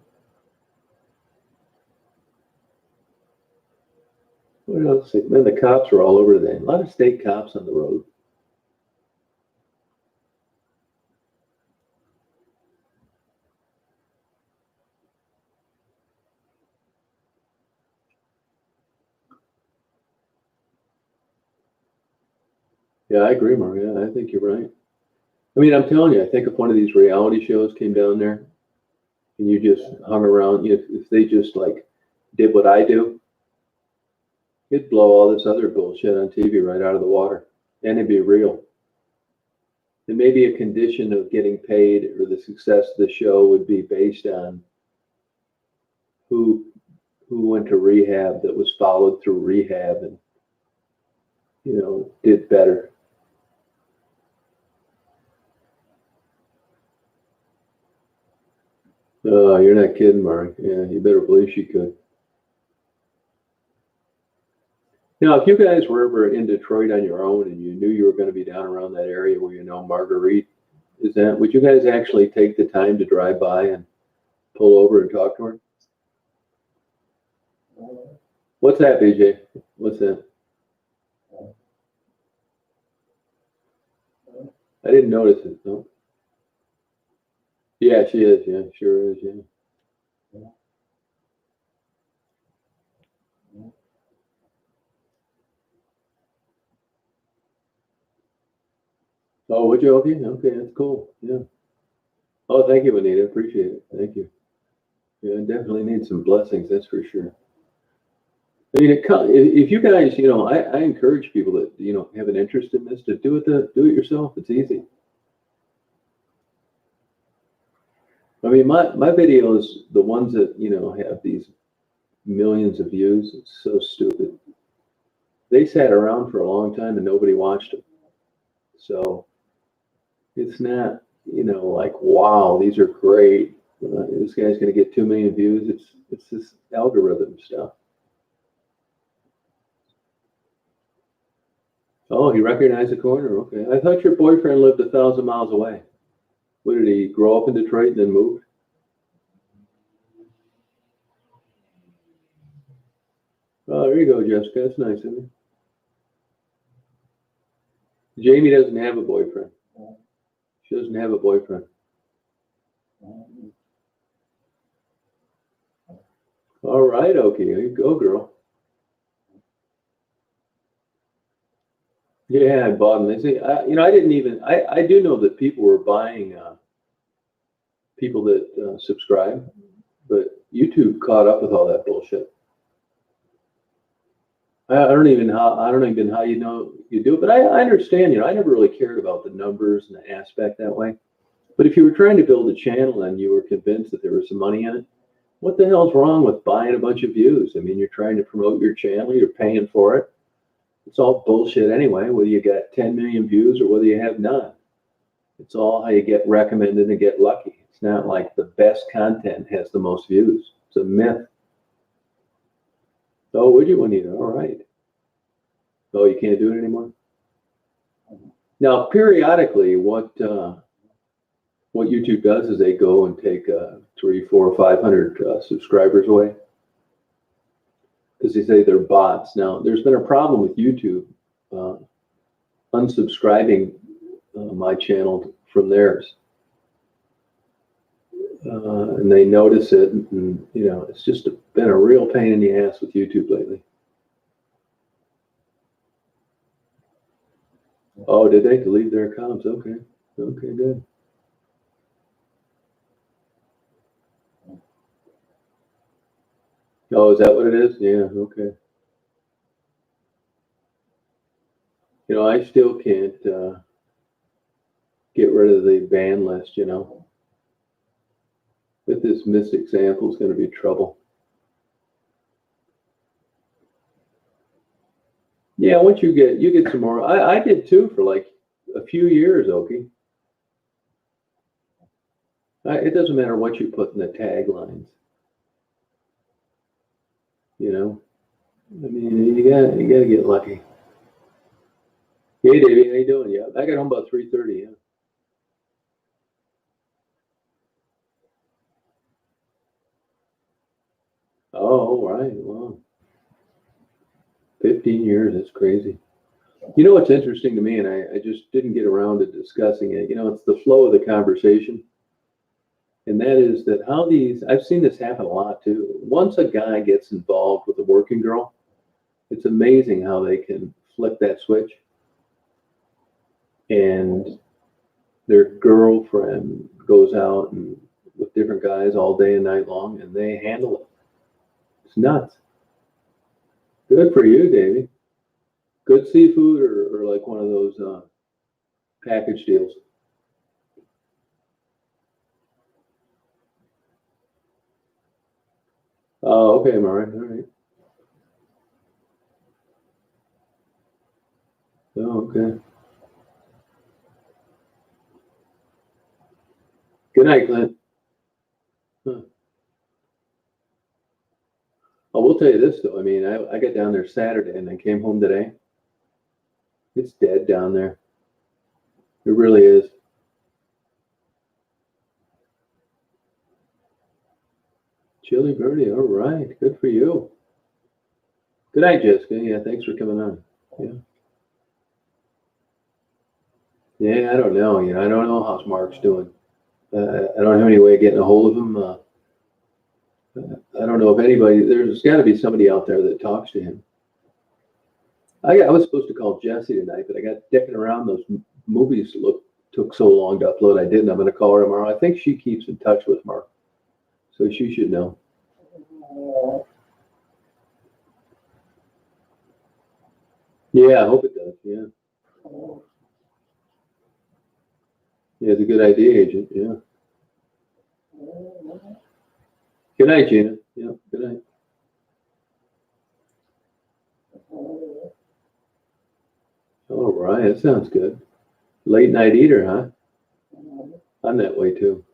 What else? Then the cops were all over today. A lot of state cops on the road. Yeah, I agree, Maria. I think you're right. I mean, I'm telling you, I think if one of these reality shows came down there and you just hung around, if they just like did what I do, it'd blow all this other bullshit on TV right out of the water. And it'd be real. And maybe a condition of getting paid or the success of the show would be based on who went to rehab that was followed through rehab and, did better. Oh, you're not kidding, Mark. Yeah, you better believe she could. Now, if you guys were ever in Detroit on your own and you knew you were going to be down around that area where Marguerite would you guys actually take the time to drive by and pull over and talk to her? What's that, BJ? What's that? I didn't notice it, no. Yeah, she is. Yeah, sure is. Yeah. Oh, would you? Okay, okay, that's cool. Yeah. Oh, thank you, Anita. Appreciate it. Thank you. Yeah, I definitely need some blessings. That's for sure. I mean, if you guys, I encourage people that have an interest in this to do it yourself. It's easy. I mean, my videos, the ones that have these millions of views, it's so stupid. They sat around for a long time and nobody watched them. So it's not like, wow, these are great. This guy's going to get 2 million views. It's this algorithm stuff. Oh, he recognized the corner. Okay, I thought your boyfriend lived 1,000 miles away. What, did he grow up in Detroit and then move? Oh, there you go, Jessica. That's nice, isn't it? Jamie doesn't have a boyfriend. She doesn't have a boyfriend. All right, okay, here you go, girl. Yeah, I bought them. They say, I didn't even. I do know that people were buying people that subscribe, but YouTube caught up with all that bullshit. I don't even how you do it, but I understand. I never really cared about the numbers and the aspect that way. But if you were trying to build a channel and you were convinced that there was some money in it, what the hell's wrong with buying a bunch of views? I mean, you're trying to promote your channel, you're paying for it. It's all bullshit anyway, whether you got 10 million views or whether you have none. It's all how you get recommended and get lucky. It's not like the best content has the most views. It's a myth. Oh, would you, Juanita? All right. Oh, you can't do it anymore? Now, periodically, what YouTube does is they go and take 300, 400, 500 subscribers away because they say they're bots. Now, there's been a problem with YouTube unsubscribing my channel from theirs. And they notice it, and it's just been a real pain in the ass with YouTube lately. Oh, did they delete their accounts? Okay, okay, good. Oh, is that what it is? Yeah, okay. I still can't get rid of the ban list. But this missed example is going to be trouble. Yeah, once you get some more. I did too for like a few years, Okie. It doesn't matter what you put in the taglines. You know, I mean, you gotta get lucky. Hey, Davey, how you doing? Yeah, I got home about 3:30. Yeah. Oh, right. Wow. 15 years. That's crazy. You know what's interesting to me, and I just didn't get around to discussing it. You know, it's the flow of the conversation. And that is that I've seen this happen a lot too. Once a guy gets involved with a working girl, it's amazing how they can flip that switch. And their girlfriend goes out and with different guys all day and night long, and they handle it. It's nuts. Good for you, Davey. Good seafood or like one of those package deals? Oh, okay, Murray. All right. Oh, okay. Good night, Clint. Huh. I will tell you this though. I mean, I got down there Saturday and I came home today. It's dead down there. It really is. Chili Birdie. All right. Good for you. Good night, Jessica. Yeah, thanks for coming on. Yeah. Yeah, I don't know. You know, I don't know how Mark's doing. I don't have any way of getting a hold of him. I don't know if anybody. There's got to be somebody out there that talks to him. I was supposed to call Jesse tonight, but I got dicking around. Those movies took so long to upload. I didn't. I'm going to call her tomorrow. I think she keeps in touch with Mark, so she should know. Yeah, I hope it does. Yeah. Yeah, it's a good idea, Agent. Yeah. Good night, Gina. Yeah, good night. All right, that sounds good. Late night eater, huh? I'm that way too.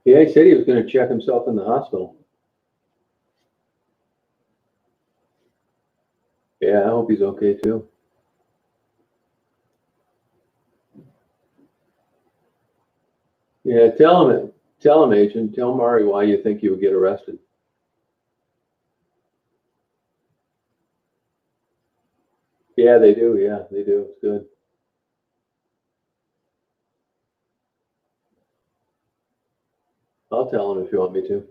Yeah, he said he was going to check himself in the hospital. Yeah, I hope he's okay too. Yeah, tell him, Agent. Tell Mari why you think he would get arrested. Yeah, they do. Yeah, they do. It's good. I'll tell him if you want me to.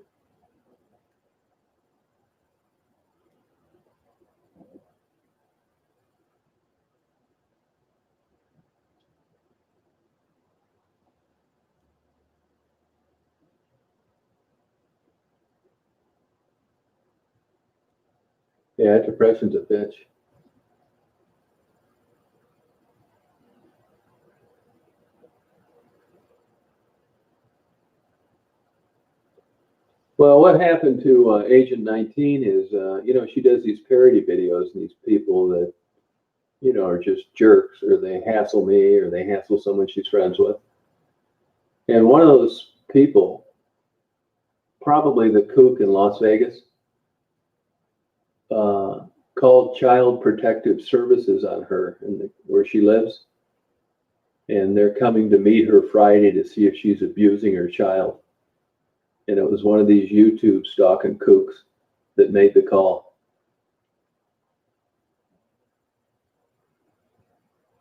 Yeah, depression's a bitch. Well, what happened to Agent 19 is, you know, she does these parody videos, and these people that, you know, are just jerks, or they hassle me, or they hassle someone she's friends with. And one of those people, probably the kook in Las Vegas, uh, called Child Protective Services on her where she lives. And they're coming to meet her Friday to see if she's abusing her child. And it was one of these YouTube stalking kooks that made the call.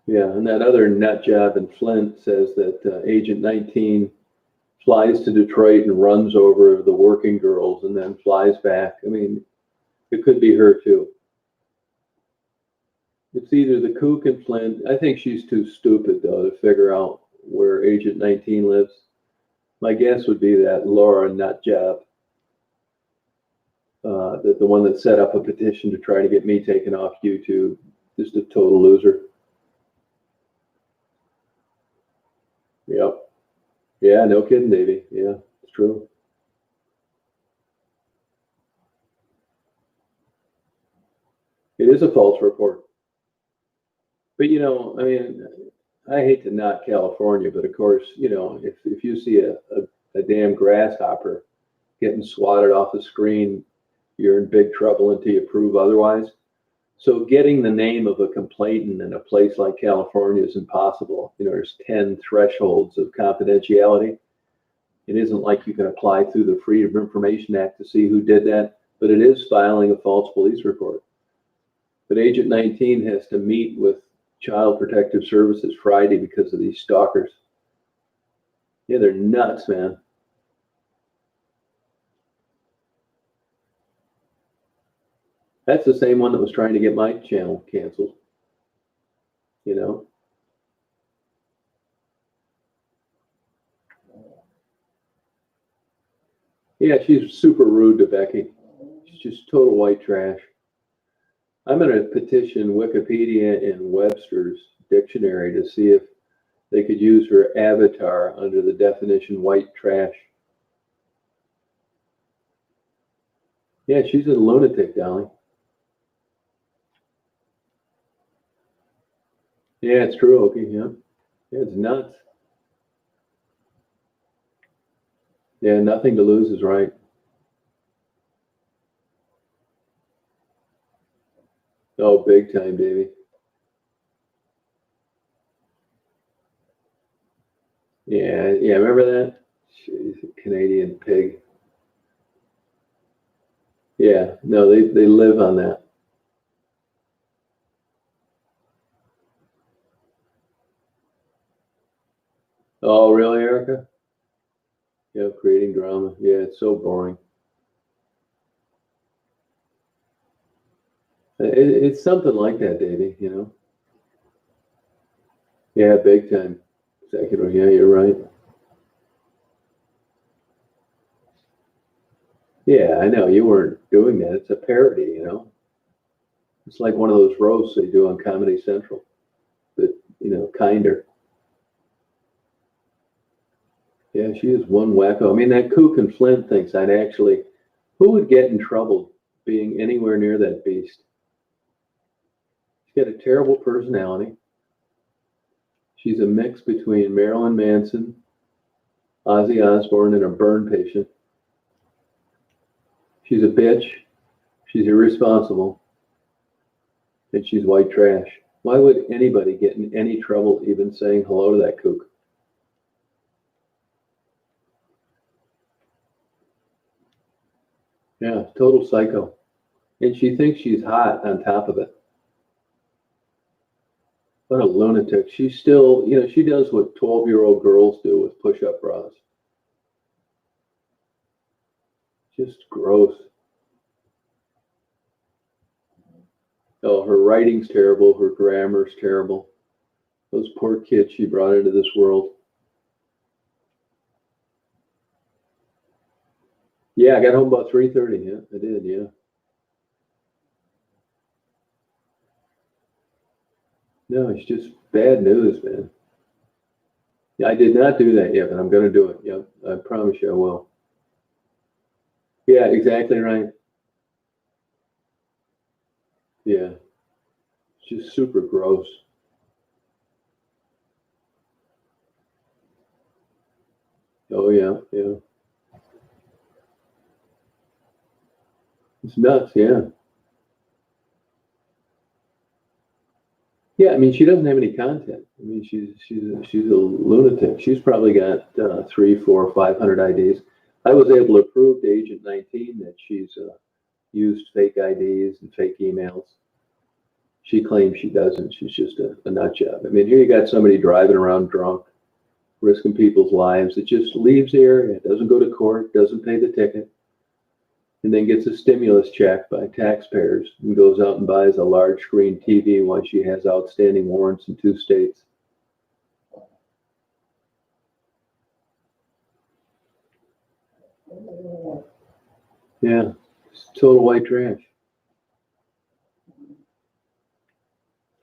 Yeah, and that other nut job in Flint says that Agent 19 flies to Detroit and runs over the working girls and then flies back. I mean, it could be her too. It's either the kook in Flint. I think she's too stupid though to figure out where Agent 19 lives. My guess would be that Laura Nutjob, the one that set up a petition to try to get me taken off YouTube, just a total loser. Yep. Yeah, no kidding, Davey. Yeah, it's true. It is a false report. But, you know, I mean, I hate to knock California, but of course, you know, if you see a damn grasshopper getting swatted off the screen, you're in big trouble until you prove otherwise. So getting the name of a complainant in a place like California is impossible. You know, there's 10 thresholds of confidentiality. It isn't like you can apply through the Freedom of Information Act to see who did that, but it is filing a false police report. But Agent 19 has to meet with Child Protective Services Friday because of these stalkers. Yeah, they're nuts, man. That's the same one that was trying to get my channel canceled. You know? Yeah, she's super rude to Becky. She's just total white trash. I'm going to petition Wikipedia and Webster's dictionary to see if they could use her avatar under the definition white trash. Yeah, she's a lunatic, Dolly. Yeah, it's true, okay, yeah. Yeah, it's nuts. Yeah, nothing to lose is right. Oh, big time, baby. Yeah, yeah, remember that? She's a Canadian pig. Yeah, no, they live on that. Oh, really, Erica? Yeah, creating drama. Yeah, it's so boring. It's something like that, Davey, you know? Yeah, big time. Secular, yeah, you're right. Yeah, I know, you weren't doing that. It's a parody, you know? It's like one of those roasts they do on Comedy Central, but, you know, kinder. Yeah, she is one wacko. I mean, that kook and Flint thinks I'd actually, who would get in trouble being anywhere near that beast? She's got a terrible personality. She's a mix between Marilyn Manson, Ozzy Osbourne, and a burn patient. She's a bitch. She's irresponsible. And she's white trash. Why would anybody get in any trouble even saying hello to that kook? Yeah, total psycho. And she thinks she's hot on top of it. What a lunatic. She's still, you know, she does what 12-year-old girls do with push-up bras. Just gross. Oh, her writing's terrible. Her grammar's terrible. Those poor kids she brought into this world. Yeah, I got home about 3:30. Yeah, I did, yeah. No, it's just bad news, man. Yeah, I did not do that yet, but I'm going to do it. Yeah, I promise you I will. Yeah, exactly right. Yeah, it's just super gross. Oh, yeah, yeah. It's nuts, yeah. Yeah, I mean, she doesn't have any content. I mean, she's a lunatic. She's probably got 3, 4, 500 IDs. I was able to prove to Agent 19 that she's used fake IDs and fake emails. She claims she doesn't. She's just a nut job. I mean, here you got somebody driving around drunk, risking people's lives. It just leaves the area, doesn't go to court, doesn't pay the ticket, and then gets a stimulus check by taxpayers and goes out and buys a large screen TV while she has outstanding warrants in 2 states. Yeah, it's total white trash.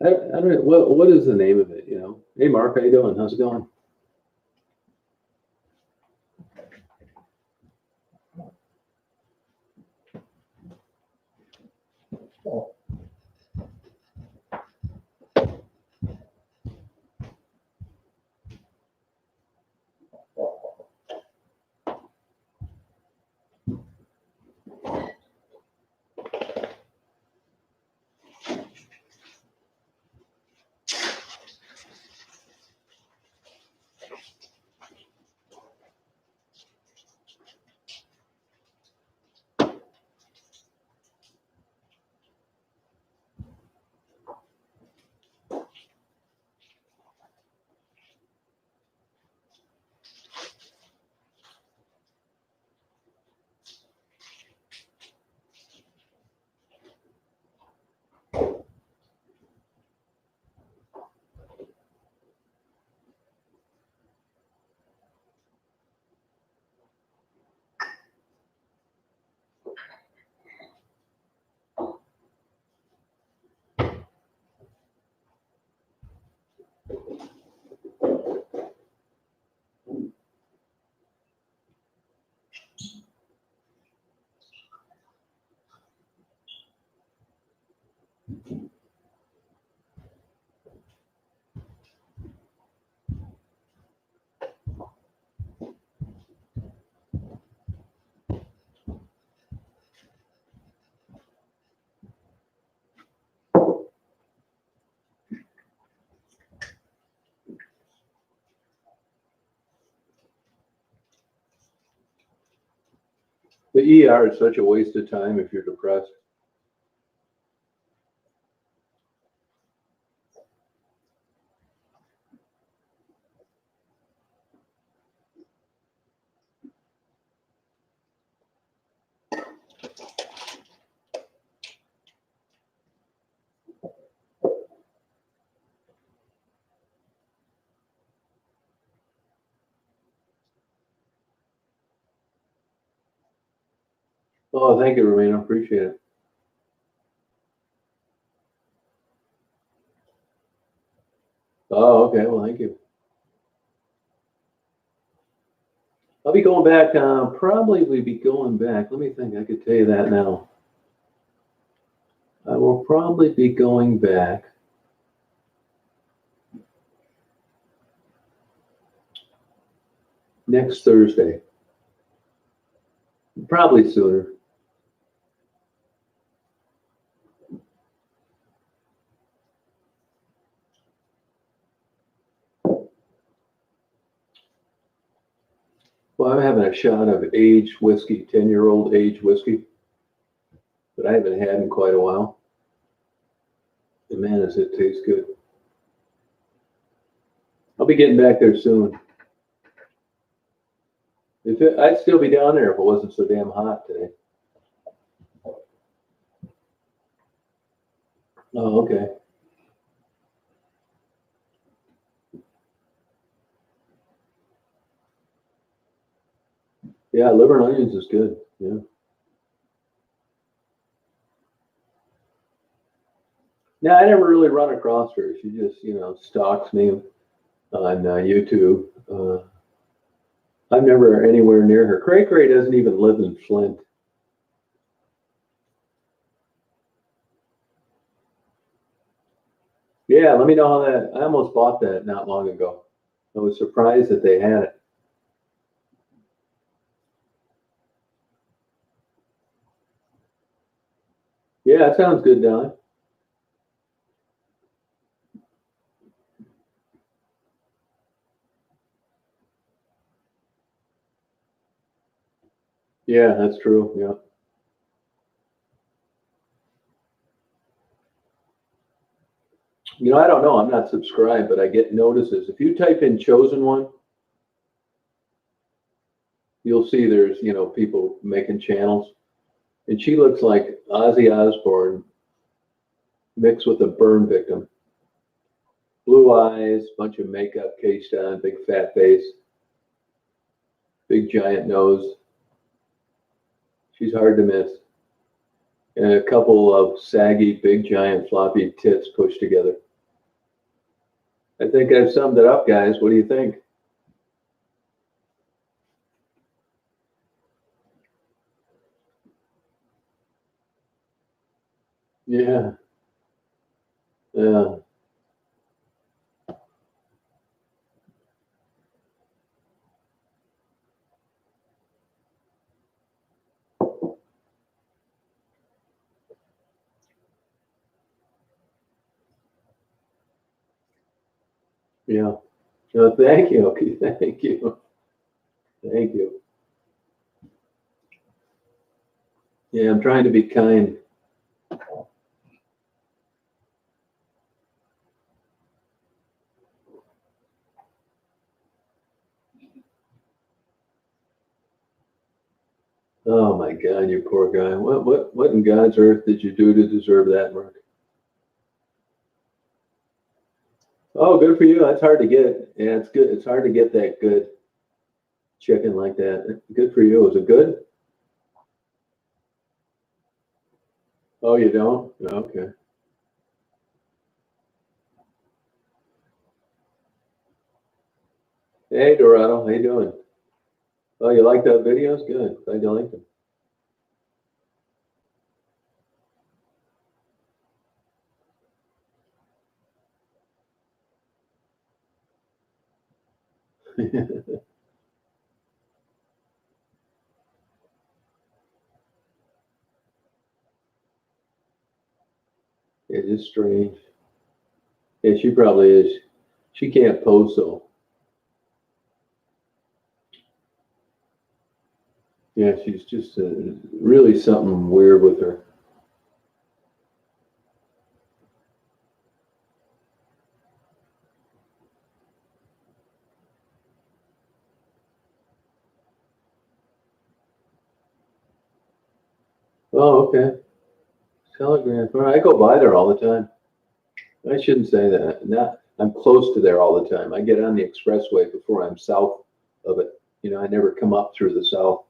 I don't know, what is the name of it, you know? Hey, Mark, how you doing? How's it going? The ER is such a waste of time if you're depressed. Oh, thank you, Romano. Appreciate it. Oh, okay. Well, thank you. I'll be going back. Probably we'd be going back. Let me think. I could tell you that now. I will probably be going back next Thursday. Probably sooner. Well, I'm having a shot of aged whiskey, 10-year-old aged whiskey that I haven't had in quite a while. And man, does it taste good. I'll be getting back there soon. I'd still be down there if it wasn't so damn hot today. Oh, okay. Yeah, liver and onions is good. Yeah. No, I never really run across her. She just, stalks me on YouTube. I'm never anywhere near her. Cray Cray doesn't even live in Flint. Yeah, let me know how that. I almost bought that not long ago. I was surprised that they had it. Yeah, that sounds good, Don. Yeah, that's true. Yeah. I don't know. I'm not subscribed, but I get notices. If you type in chosen one, you'll see there's, people making channels. And she looks like Ozzy Osbourne mixed with a burn victim. Blue eyes, bunch of makeup cased on, big fat face, big giant nose. She's hard to miss. And a couple of saggy, big, giant, floppy tits pushed together. I think I've summed it up, guys. What do you think? Yeah. Yeah. Yeah. No, thank you. Okay, thank you. Thank you. Yeah, I'm trying to be kind. Oh my God, you poor guy. What in God's earth did you do to deserve that, Mark? Oh, good for you. That's hard to get. Yeah, it's good. It's hard to get that good chicken like that. Good for you. Is it good? Oh, you don't? Okay. Hey, Dorado, how you doing? Oh, you like that videos? Good. Glad you like them. It's just strange. Yeah, she probably is. She can't pose though. Yeah, she's just really something weird with her. Oh, okay. Telegram. All right, I go by there all the time. I shouldn't say that. Not, I'm close to there all the time. I get on the expressway before I'm south of it. You know, I never come up through the south.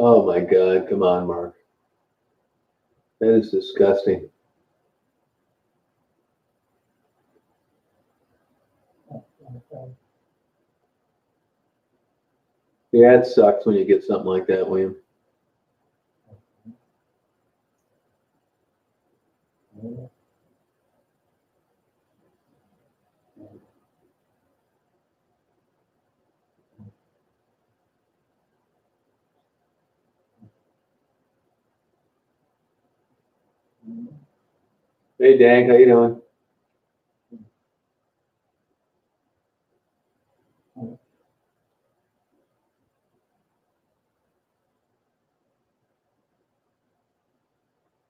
Oh my God, come on, Mark. That is disgusting. Yeah, it sucks when you get something like that, William. Hey, Dank, how you doing?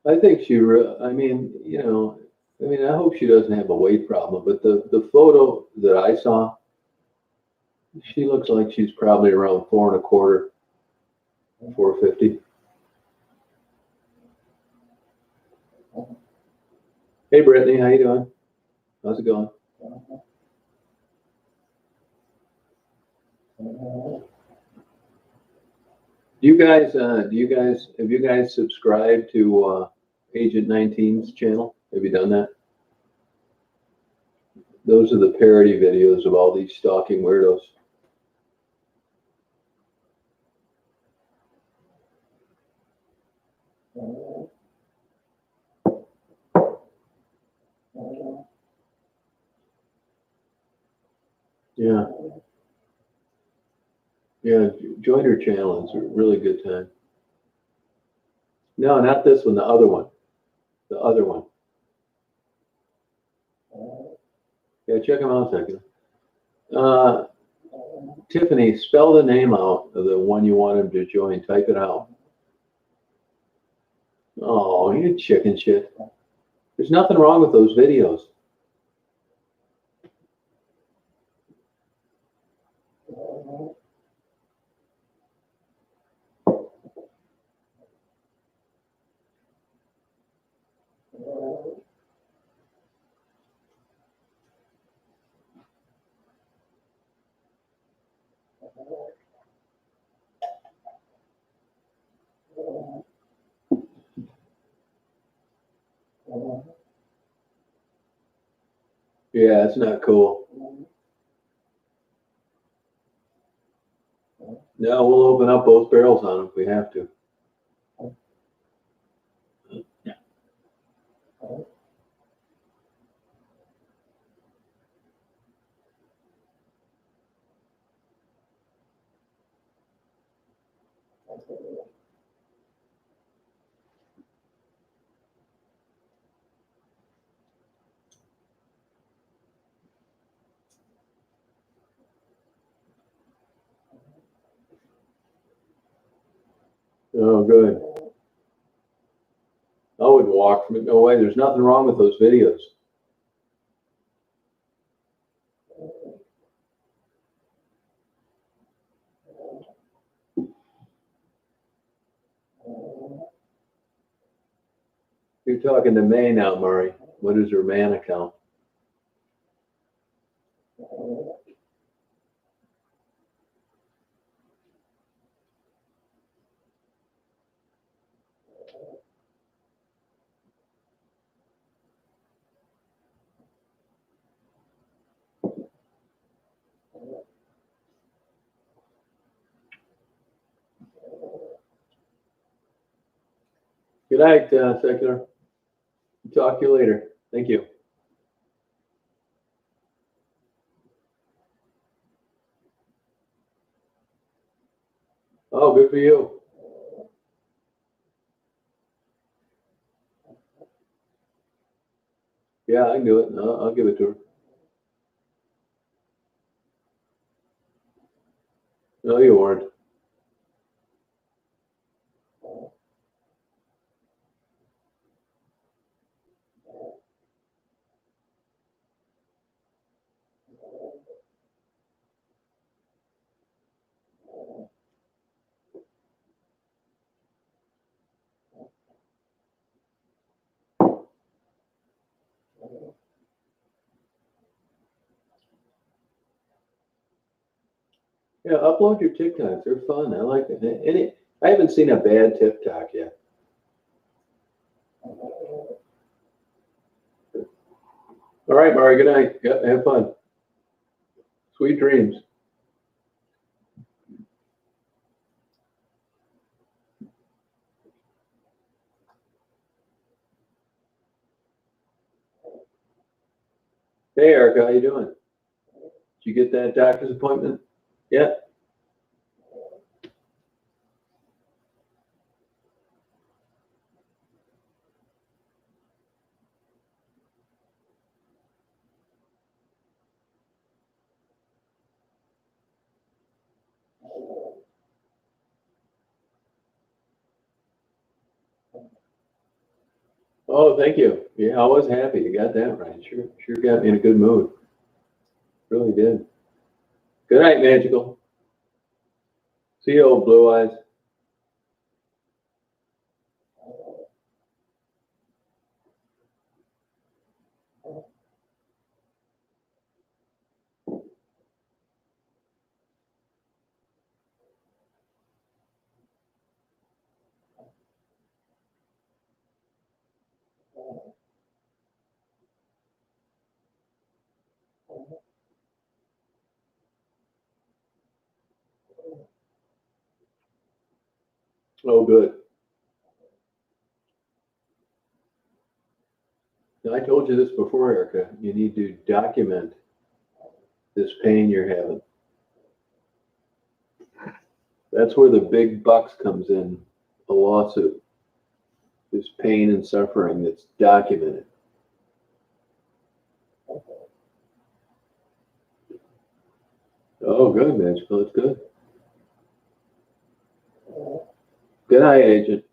I think I mean, you know, I mean, I hope she doesn't have a weight problem, but the photo that I saw, she looks like she's probably around 4 1/4, 450. Hey, Brittany, how you doing? How's it going? Have you guys subscribed to Agent 19's channel? Have you done that? Those are the parody videos of all these stalking weirdos. Yeah, yeah. Join her channel. It's a really good time. No, not this one. The other one. The other one. Yeah, check them out a second. Tiffany, spell the name out of the one you want him to join. Type it out. Oh, you chicken shit. There's nothing wrong with those videos. Yeah, it's not cool. No, we'll open up both barrels on them if we have to. Oh, good. I wouldn't walk from it. No way. There's nothing wrong with those videos. You're talking to May now, Murray. What is her man account? Good night, Secular. Talk to you later. Thank you. Oh, good for you. Yeah, I can do it. I'll give it to her. No, you weren't. Yeah, upload your TikToks. They're fun. I like it. I haven't seen a bad TikTok yet. All right, Mari. Good night. Yeah, have fun. Sweet dreams. Hey, Erica, how you doing? Did you get that doctor's appointment? Yeah. Oh, thank you. Yeah, I was happy you got that right. Sure got me in a good mood. Really did. Good night, Magical. See you, old blue eyes. Oh, good. Now, I told you this before, Erica. You need to document this pain you're having. That's where the big bucks comes in, a lawsuit. This pain and suffering that's documented. Oh, good, Magical. It's good. Good night, Agent.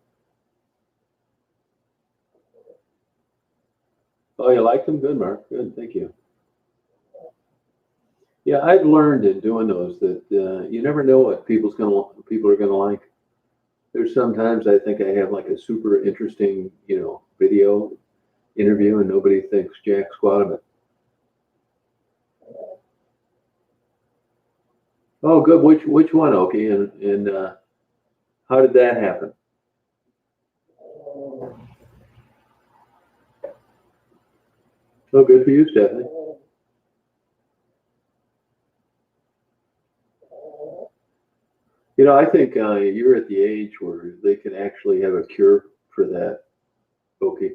Oh, you like them? Good, Mark. Good, thank you. Yeah, I've learned in doing those that you never know what people are gonna like. There's sometimes I think I have like a super interesting, video interview, and nobody thinks jack squat of it. Oh, good. Which one, Okie? And how did that happen? Oh, good for you, Stephanie. I think you're at the age where they can actually have a cure for that, Okie.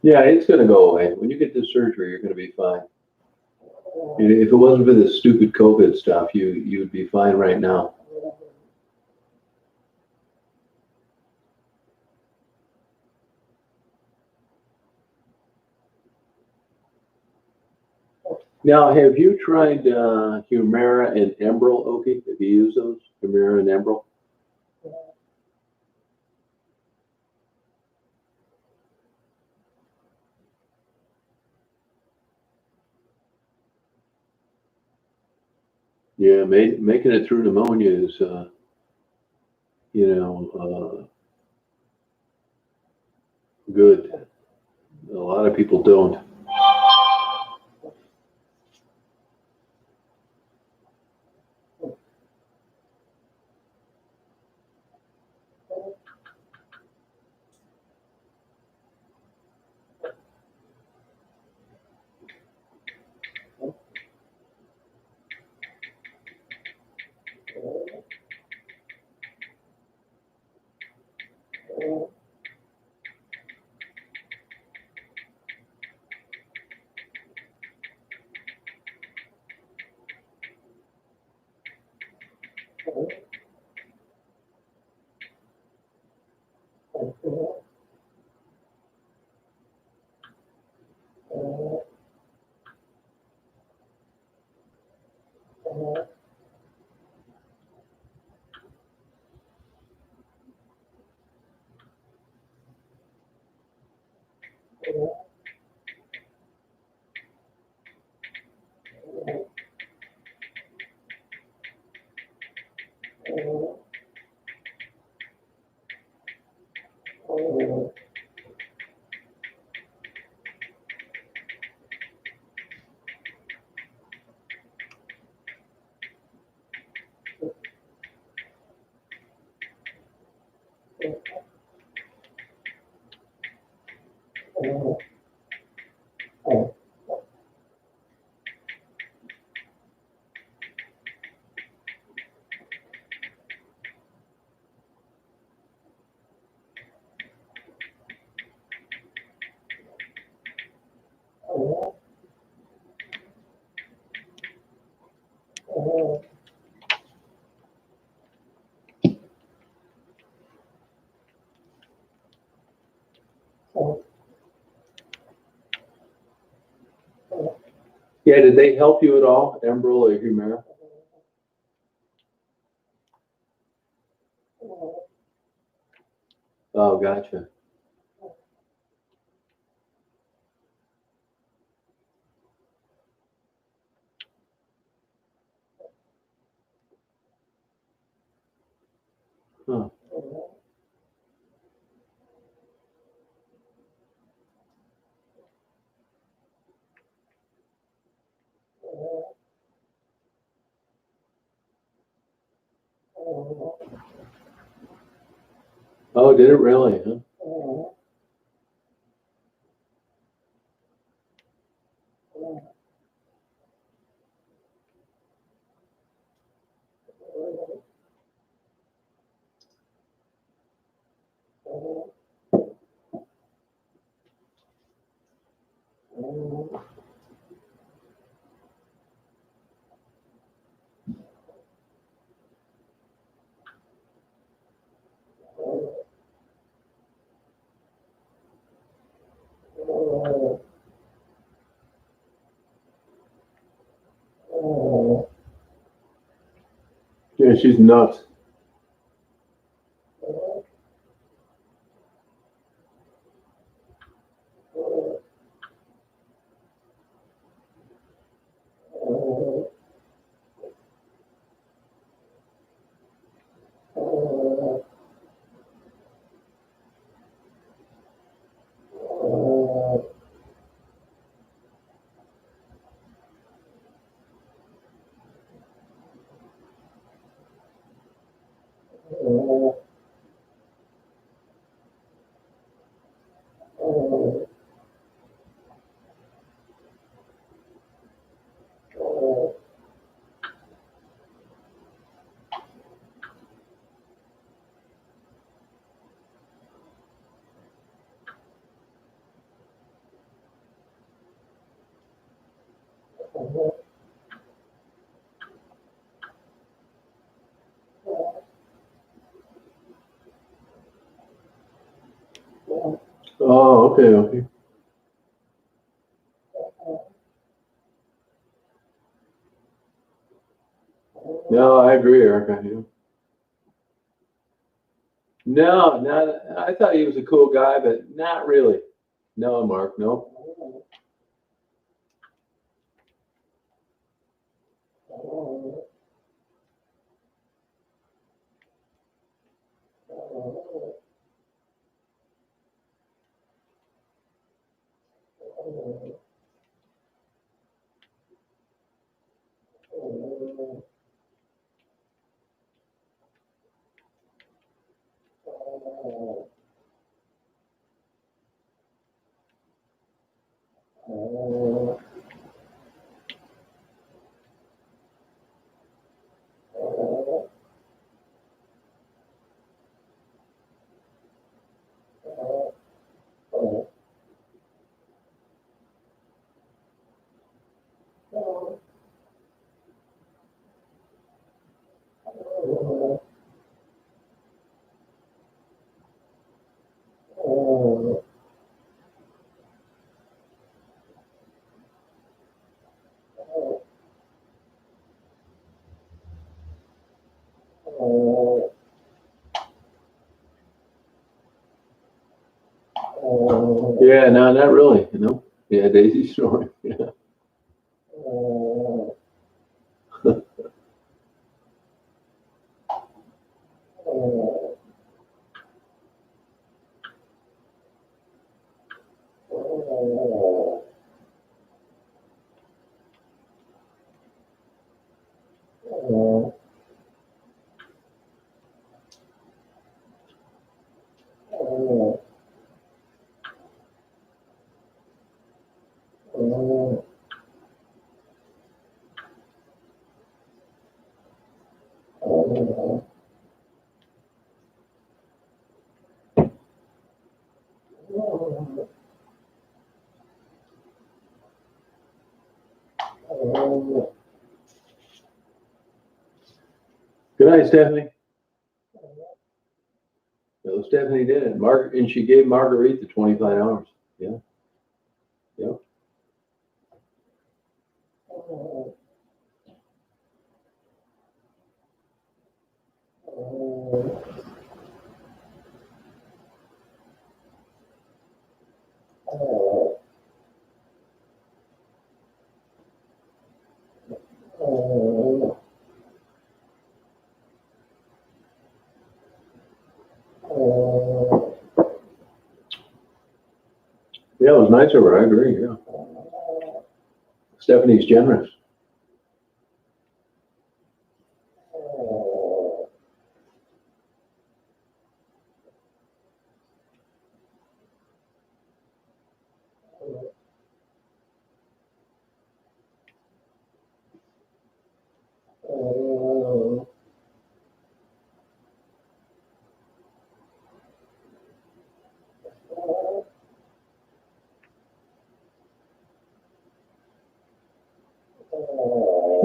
Yeah, it's going to go away. When you get this surgery, you're going to be fine. If it wasn't for this stupid COVID stuff, you'd be fine right now. Now, have you tried Humira and Enbrel, Okie? Have you used those, Humira and Enbrel? Yeah, making it through pneumonia is, good. A lot of people don't. Yeah, did they help you at all, Enbrel or Humira? Oh, gotcha. Huh. Oh, did it really? Huh? Yeah, she's nuts. Oh, okay, okay. No, I agree, Erica. Yeah. No, not. I thought he was a cool guy, but not really. No, Mark. No. Yeah, no, not really. Yeah, Daisy story. Yeah. Good night, Stephanie. No, Stephanie did it. And she gave Marguerite the 25 hours. Yeah. Yep. Yeah, it was nice of her. I agree. Yeah. Stephanie's generous.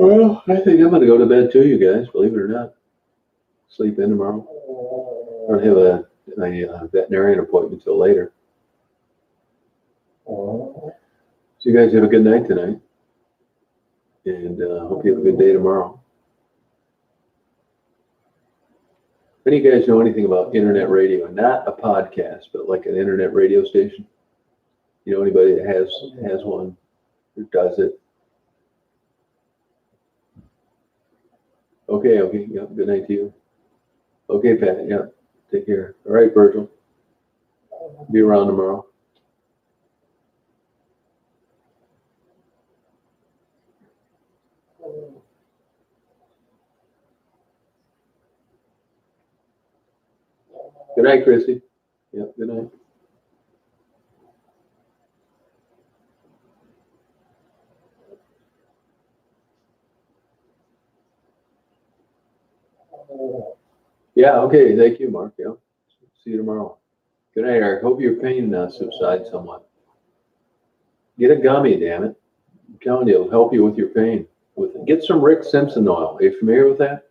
Well, I think I'm going to go to bed too, you guys, believe it or not. Sleep in tomorrow. I don't have a veterinarian appointment till later. So you guys have a good night tonight. And hope you have a good day tomorrow. Any of you guys know anything about internet radio? Not a podcast, but like an internet radio station? You know anybody that has one or does it? Okay, yeah, good night to you. Okay, Pat, yeah, take care. All right, Virgil. Be around tomorrow. Good night, Chrissy. Yep, good night. Yeah, okay, thank you, Mark. Yeah, see you tomorrow. Good night, Eric. Hope your pain subsides somewhat. Get a gummy, damn it. I'm telling you, it'll help you with your pain. Get some Rick Simpson oil. Are you familiar with that?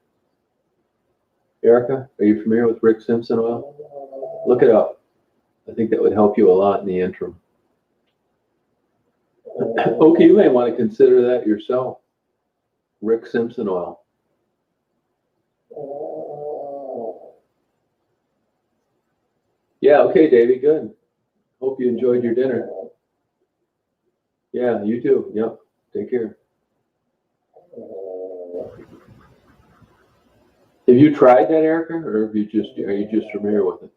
Erica, are you familiar with Rick Simpson oil? Look it up. I think that would help you a lot in the interim. Okay, you may want to consider that yourself. Rick Simpson oil. Yeah, okay, Davey, good. Hope you enjoyed your dinner. Yeah, you too. Yep, take care. Have you tried that, Erica, or are you just familiar with it?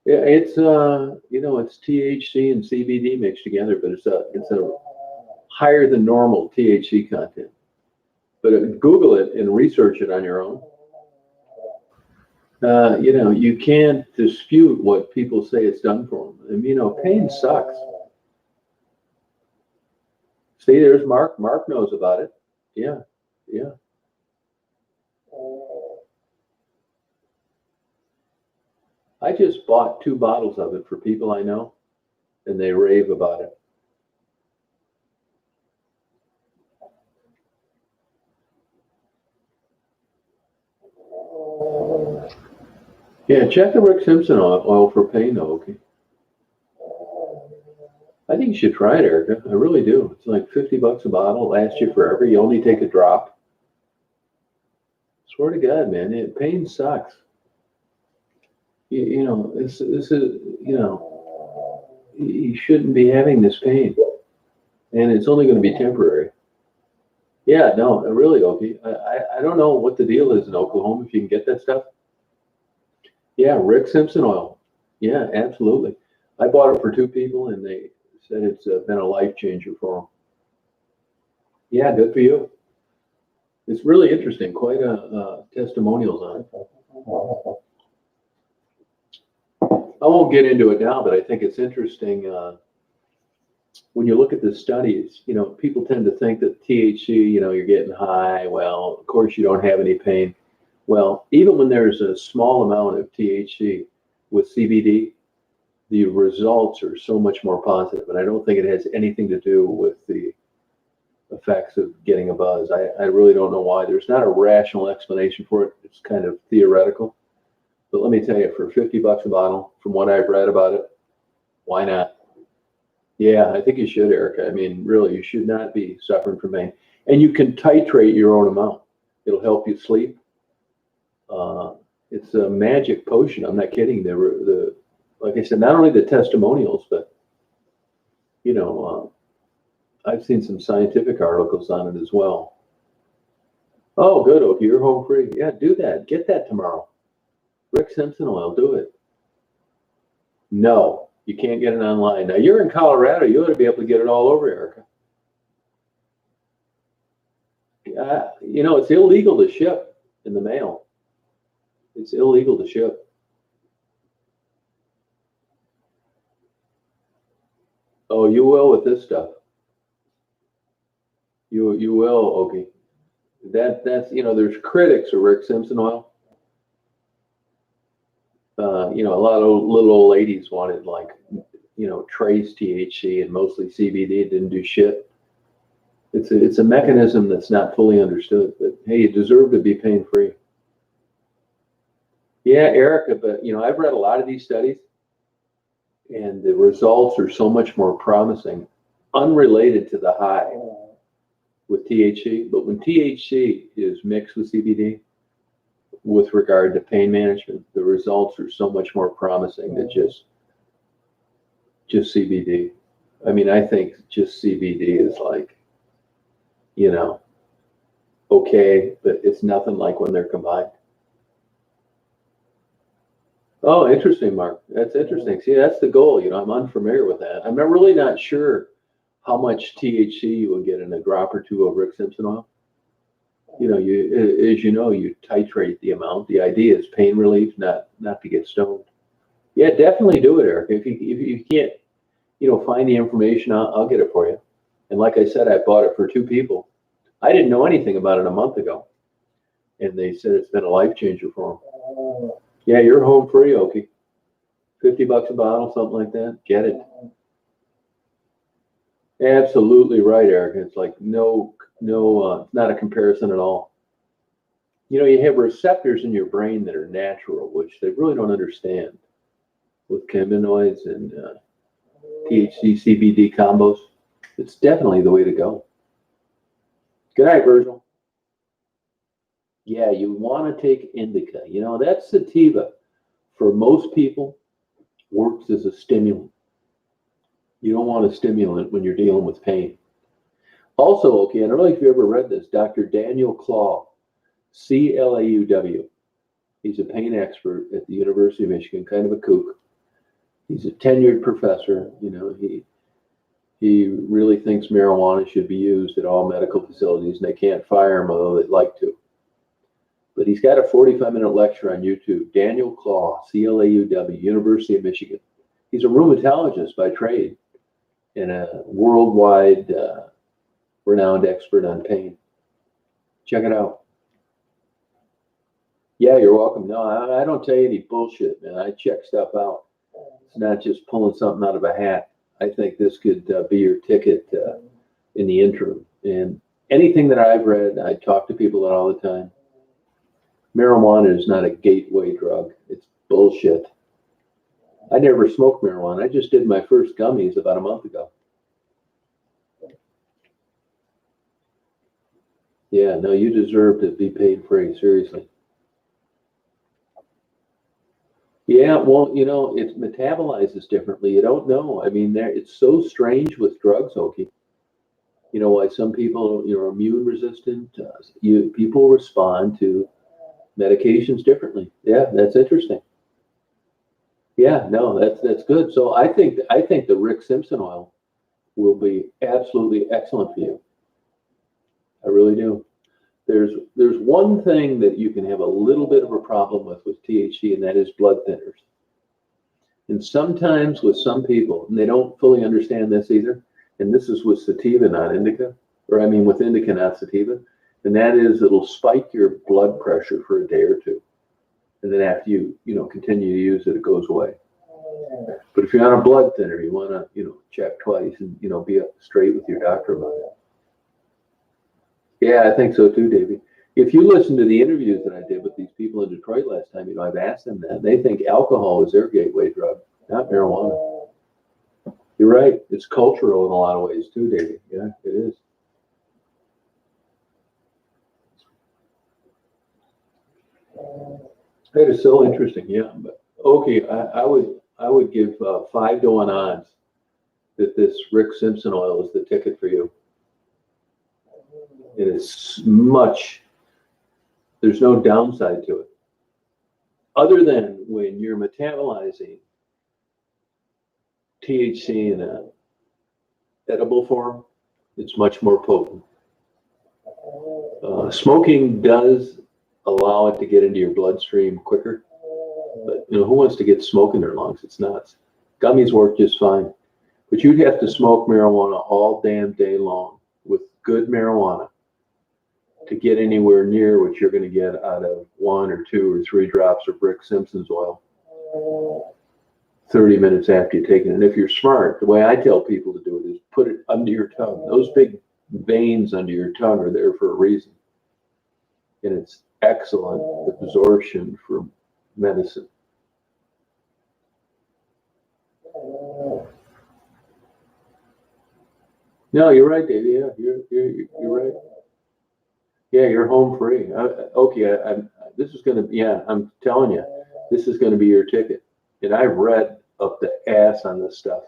Yeah, it's it's THC and CBD mixed together, but it's a higher than normal THC content. But Google it and research it on your own. You can't dispute what people say it's done for them. And, pain sucks. See, there's Mark. Mark knows about it. Yeah. I just bought 2 bottles of it for people I know, and they rave about it. Yeah, check the Rick Simpson oil for pain, though, okay? I think you should try it, Erica. I really do. It's like $50 a bottle, lasts you forever. You only take a drop. Swear to God, man, pain sucks. This is, you shouldn't be having this pain, and it's only going to be temporary. Yeah, no, really, Okie. I don't know what the deal is in Oklahoma, if you can get that stuff. Yeah, Rick Simpson oil. Yeah, absolutely. I bought it for 2 people, and they said it's been a life changer for them. Yeah, good for you. It's really interesting. Quite a testimonials on it. I won't get into it now, but I think it's interesting. When you look at the studies, people tend to think that THC, you're getting high. Well, of course, you don't have any pain. Well, even when there's a small amount of THC with CBD, the results are so much more positive. And I don't think it has anything to do with the effects of getting a buzz. I really don't know why. There's not a rational explanation for it. It's kind of theoretical. But let me tell you, for $50 a bottle, from what I've read about it, why not? Yeah, I think you should, Erica. I mean, really, you should not be suffering from pain. And you can titrate your own amount. It'll help you sleep. It's a magic potion. I'm not kidding. Like I said, not only the testimonials, but I've seen some scientific articles on it as well. Oh, good. Okay, you're home free. Yeah, do that. Get that tomorrow. Rick Simpson oil, do it. No, you can't get it online. Now, you're in Colorado. You ought to be able to get it all over, Erica. It's illegal to ship in the mail. It's illegal to ship. Oh, you will with this stuff. You will, Okie. That's there's critics of Rick Simpson oil. A lot of little old ladies wanted trace THC and mostly CBD. It didn't do shit. It's a mechanism that's not fully understood, but hey, you deserve to be pain-free. Yeah, Erica, but I've read a lot of these studies, and the results are so much more promising, unrelated to the high with THC. But when THC is mixed with CBD, with regard to pain management, the results are so much more promising than just CBD. I mean, I think just CBD is like, okay, but it's nothing like when they're combined. Oh, interesting, Mark. That's interesting. See, that's the goal. I'm unfamiliar with that. I'm really not sure how much THC you will get in a drop or two of Rick Simpson oil. You titrate the amount. The idea is pain relief, not to get stoned. Yeah, definitely do it, Eric. If you can't, find the information, I'll get it for you. And like I said, I bought it for 2 people. I didn't know anything about it a month ago, and they said it's been a life changer for them. Yeah, you're home free, Okie. $50 a bottle, something like that. Get it. Absolutely right, Eric. It's like no, not a comparison at all. You have receptors in your brain that are natural, which they really don't understand with cannabinoids and THC, CBD combos. It's definitely the way to go. Good night, Virgil. Yeah, you want to take indica. That sativa, for most people, works as a stimulant. You don't want a stimulant when you're dealing with pain. Also, okay, I don't know if you ever read this, Dr. Daniel Claw, C-L-A-U-W. He's a pain expert at the University of Michigan, kind of a kook. He's a tenured professor. He really thinks marijuana should be used at all medical facilities, and they can't fire him, although they'd like to. But he's got a 45-minute lecture on YouTube. Daniel Claw, C-L-A-U-W, University of Michigan. He's a rheumatologist by trade and a worldwide renowned expert on pain. Check it out. Yeah, you're welcome. No, I don't tell you any bullshit, man. I check stuff out. It's not just pulling something out of a hat. I think this could be your ticket in the interim. And anything that I've read, I talk to people all the time. Marijuana is not a gateway drug. It's bullshit. I never smoked marijuana. I just did my first gummies about a month ago. Yeah, no, you deserve to be pain-free, seriously. Yeah, well, it metabolizes differently. You don't know. I mean, it's so strange with drugs, Okie. Why some people, immune resistant. People respond to medications differently. Yeah, that's interesting. Yeah, no, that's good. So I think the Rick Simpson oil will be absolutely excellent for you. I really do. There's one thing that you can have a little bit of a problem with THC, and that is blood thinners. And sometimes with some people, and they don't fully understand this either, and this is with sativa, not indica, or I mean with indica, not sativa, and that is it'll spike your blood pressure for a day or two. And then after you continue to use it, it goes away. But if you're on a blood thinner, you want to, check twice and, be straight with your doctor about it. Yeah, I think so too, Davey. If you listen to the interviews that I did with these people in Detroit last time, I've asked them that. They think alcohol is their gateway drug, not marijuana. You're right. It's cultural in a lot of ways too, Davey. Yeah, it is. That is so interesting. Yeah, but okay, I would give 5-1 odds that this Rick Simpson oil is the ticket for you. It is there's no downside to it. Other than when you're metabolizing THC in an edible form, it's much more potent. Smoking does allow it to get into your bloodstream quicker, but who wants to get smoke in their lungs? It's nuts. Gummies work just fine, but you'd have to smoke marijuana all damn day long with good marijuana to get anywhere near what you're going to get out of 1 or 2 or 3 drops of Rick Simpson's oil 30 minutes after you take it. And if you're smart, the way I tell people to do it is put it under your tongue. Those big veins under your tongue are there for a reason. And it's excellent absorption for medicine. No, you're right, Davey. Yeah, you're right. Yeah, you're home free. This is gonna. Yeah, I'm telling you, this is gonna be your ticket. And I've read up the ass on this stuff.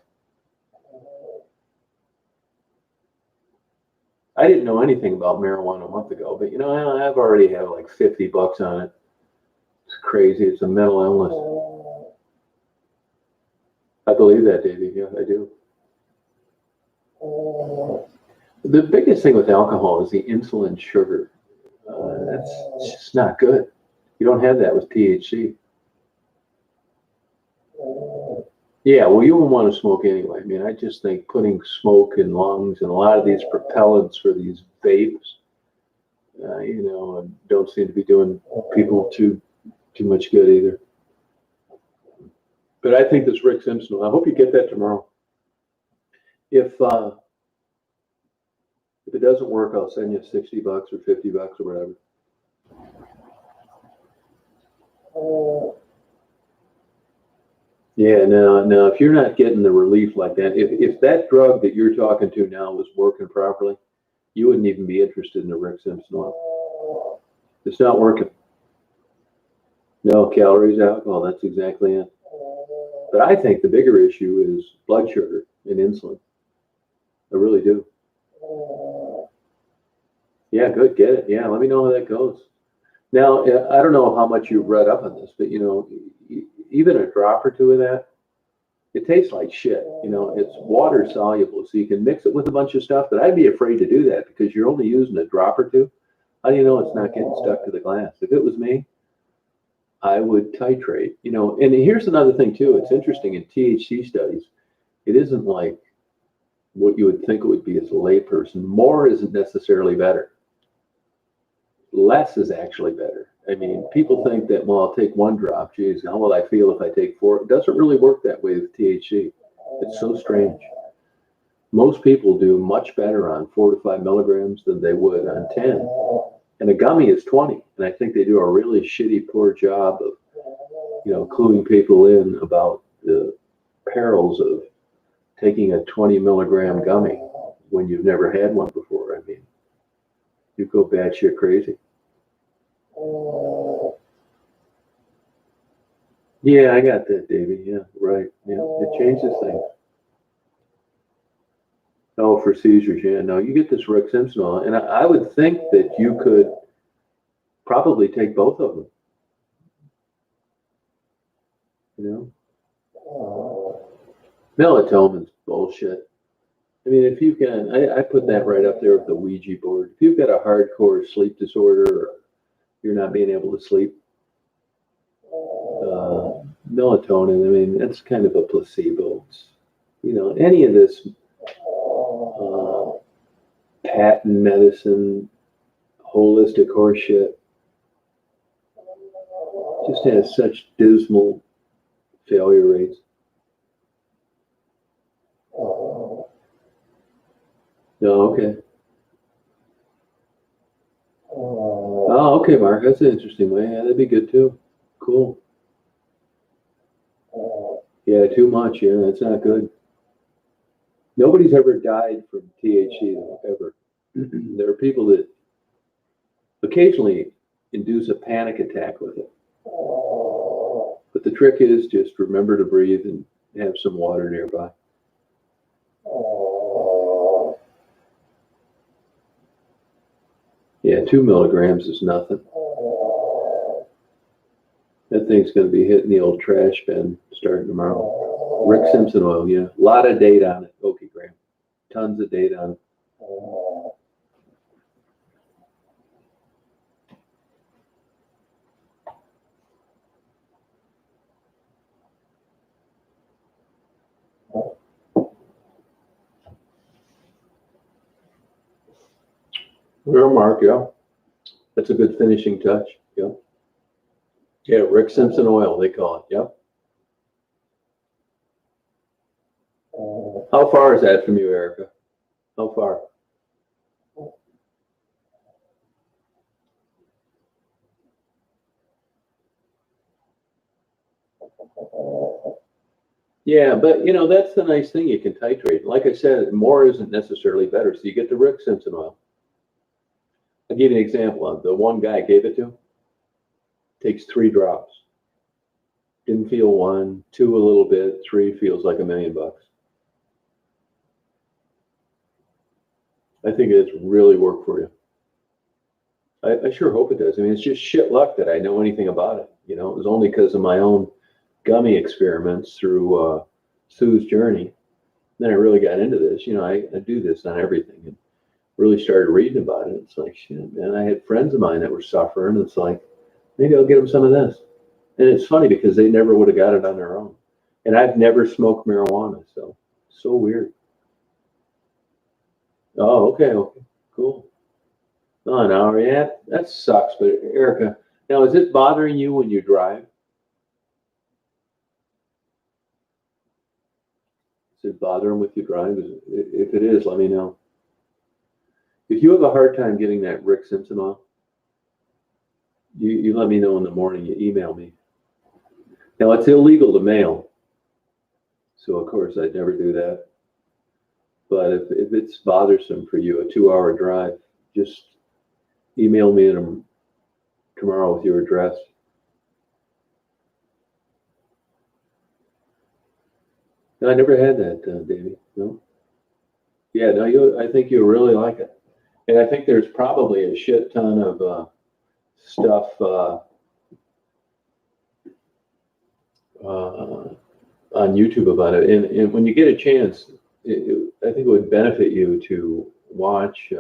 I didn't know anything about marijuana a month ago, but I've already had like $50 on it. It's crazy. It's a mental illness. I believe that, Davey. Yeah, I do. The biggest thing with alcohol is the insulin sugar. That's just not good. You don't have that with THC. Yeah, well, you won't want to smoke anyway. I mean, I just think putting smoke in lungs and a lot of these propellants for these vapes, don't seem to be doing people too much good either. But I think this Rick Simpson, I hope you get that tomorrow. If it doesn't work, I'll send you $60 or $50 or whatever. Yeah, no, if you're not getting the relief like that, if that drug that you're talking to now was working properly, you wouldn't even be interested in the Rick Simpson oil. It's not working. No calories, alcohol, that's exactly it. But I think the bigger issue is blood sugar and insulin. I really do. Yeah, good, get it. Yeah, let me know how that goes. Now, I don't know how much you've read up on this, but even a drop or two of that, it tastes like shit. It's water soluble, so you can mix it with a bunch of stuff, but I'd be afraid to do that because you're only using a drop or two. How do you know it's not getting stuck to the glass? If it was me, I would titrate, and here's another thing too. It's interesting in THC studies, it isn't like what you would think it would be as a layperson. More isn't necessarily better. Less is actually better. I mean, people think that, well, I'll take one drop. Geez, how will I feel if I take 4? It doesn't really work that way with THC. It's so strange. Most people do much better on 4 to 5 milligrams than they would on 10. And a gummy is 20. And I think they do a really shitty, poor job of, cluing people in about the perils of taking a 20 milligram gummy when you've never had one before. I mean, you go batshit crazy. Yeah, I got that, Davey. Yeah, right. Yeah, it changes things. Oh, for seizures, yeah. No, you get this Rick Simpson oil, and I would think that you could probably take both of them. Melatonin's bullshit. I mean, if you can, I put that right up there with the Ouija board. If you've got a hardcore sleep disorder or you're not being able to sleep, melatonin, I mean, that's kind of a placebo. It's, any of this patent medicine, holistic horseshit just has such dismal failure rates. No, okay. Oh, okay, Mark. That's an interesting way. Yeah, that'd be good too. Cool. Yeah, too much. Yeah, that's not good. Nobody's ever died from THC, though, ever. There are people that occasionally induce a panic attack with it. But the trick is just remember to breathe and have some water nearby. Yeah, 2 milligrams is nothing. That thing's going to be hitting the old trash bin starting tomorrow. Rick Simpson oil, yeah. A lot of data on it. Okay, Graham. Tons of data on it. Well, Mark, yeah. That's a good finishing touch. Yeah. Yeah, Rick Simpson oil, they call it. Yep. How far is that from you, Erica? How far? Yeah, but you know, that's the nice thing. You can titrate. Like I said, more isn't necessarily better. So you get the Rick Simpson oil. I'll give you an example. Of the one guy I gave it to takes 3 drops. Didn't feel 1, 2 a little bit, 3 feels like $1 million. I think it's really worked for you. I sure hope it does. I mean, it's just shit luck that I know anything about it. You know, it was only because of my own gummy experiments through Sue's journey. Then I really got into this. You know, I do this on everything and really started reading about it. It's like, shit, man, I had friends of mine that were suffering. It's like, maybe I'll get them some of this. And it's funny because they never would have got it on their own. And I've never smoked marijuana, so weird. Oh, okay, cool. Oh, an hour, yeah, that sucks. But Erica, now is it bothering you when you drive? Does it bother him with you drive? If it is, let me know. If you have a hard time getting that Rick Simpson off, you let me know in the morning. You email me. Now it's illegal to mail, so of course I'd never do that. But if it's bothersome for you, a 2-hour drive, just email me tomorrow with your address. No, I never had that, Davey. No. Yeah, no, I think you'll really like it. And I think there's probably a shit ton of stuff on YouTube about it. And when you get a chance, I think it would benefit you to watch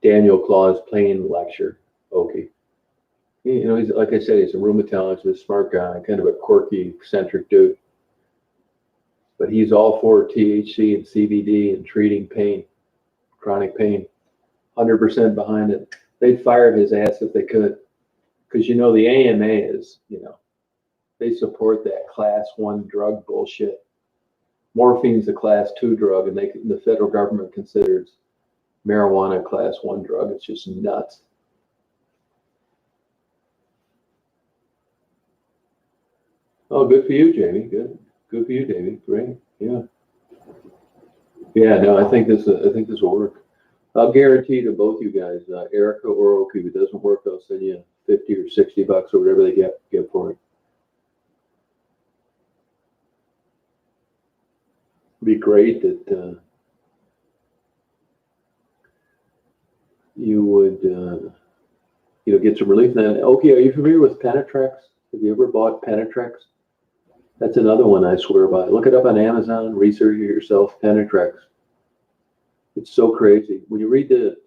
Daniel Claw's plane lecture. Okay. You know, he's, like I said, he's a rheumatologist, smart guy, kind of a quirky, eccentric dude. But he's all for THC and CBD and treating pain, chronic pain, 100% behind it. They'd fire his ass if they could. Because, you know, the AMA is, you know, they support that class 1 drug bullshit. Morphine's a class 2 drug, and the federal government considers marijuana a class 1 drug. It's just nuts. Oh, good for you, Jamie. Good for you, Davey. Great. Yeah. Yeah. No, I think this will work. I'll guarantee to both you guys, Erica or Oki, if it doesn't work, I'll send you $50 or $60 or whatever they get for it. It'd be great that you would, you know, get some relief. Then, Oki, are you familiar with Penetrex? Have you ever bought Penetrex? That's another one I swear by. Look it up on Amazon. Research it yourself. Penetrex. It's so crazy. When you read the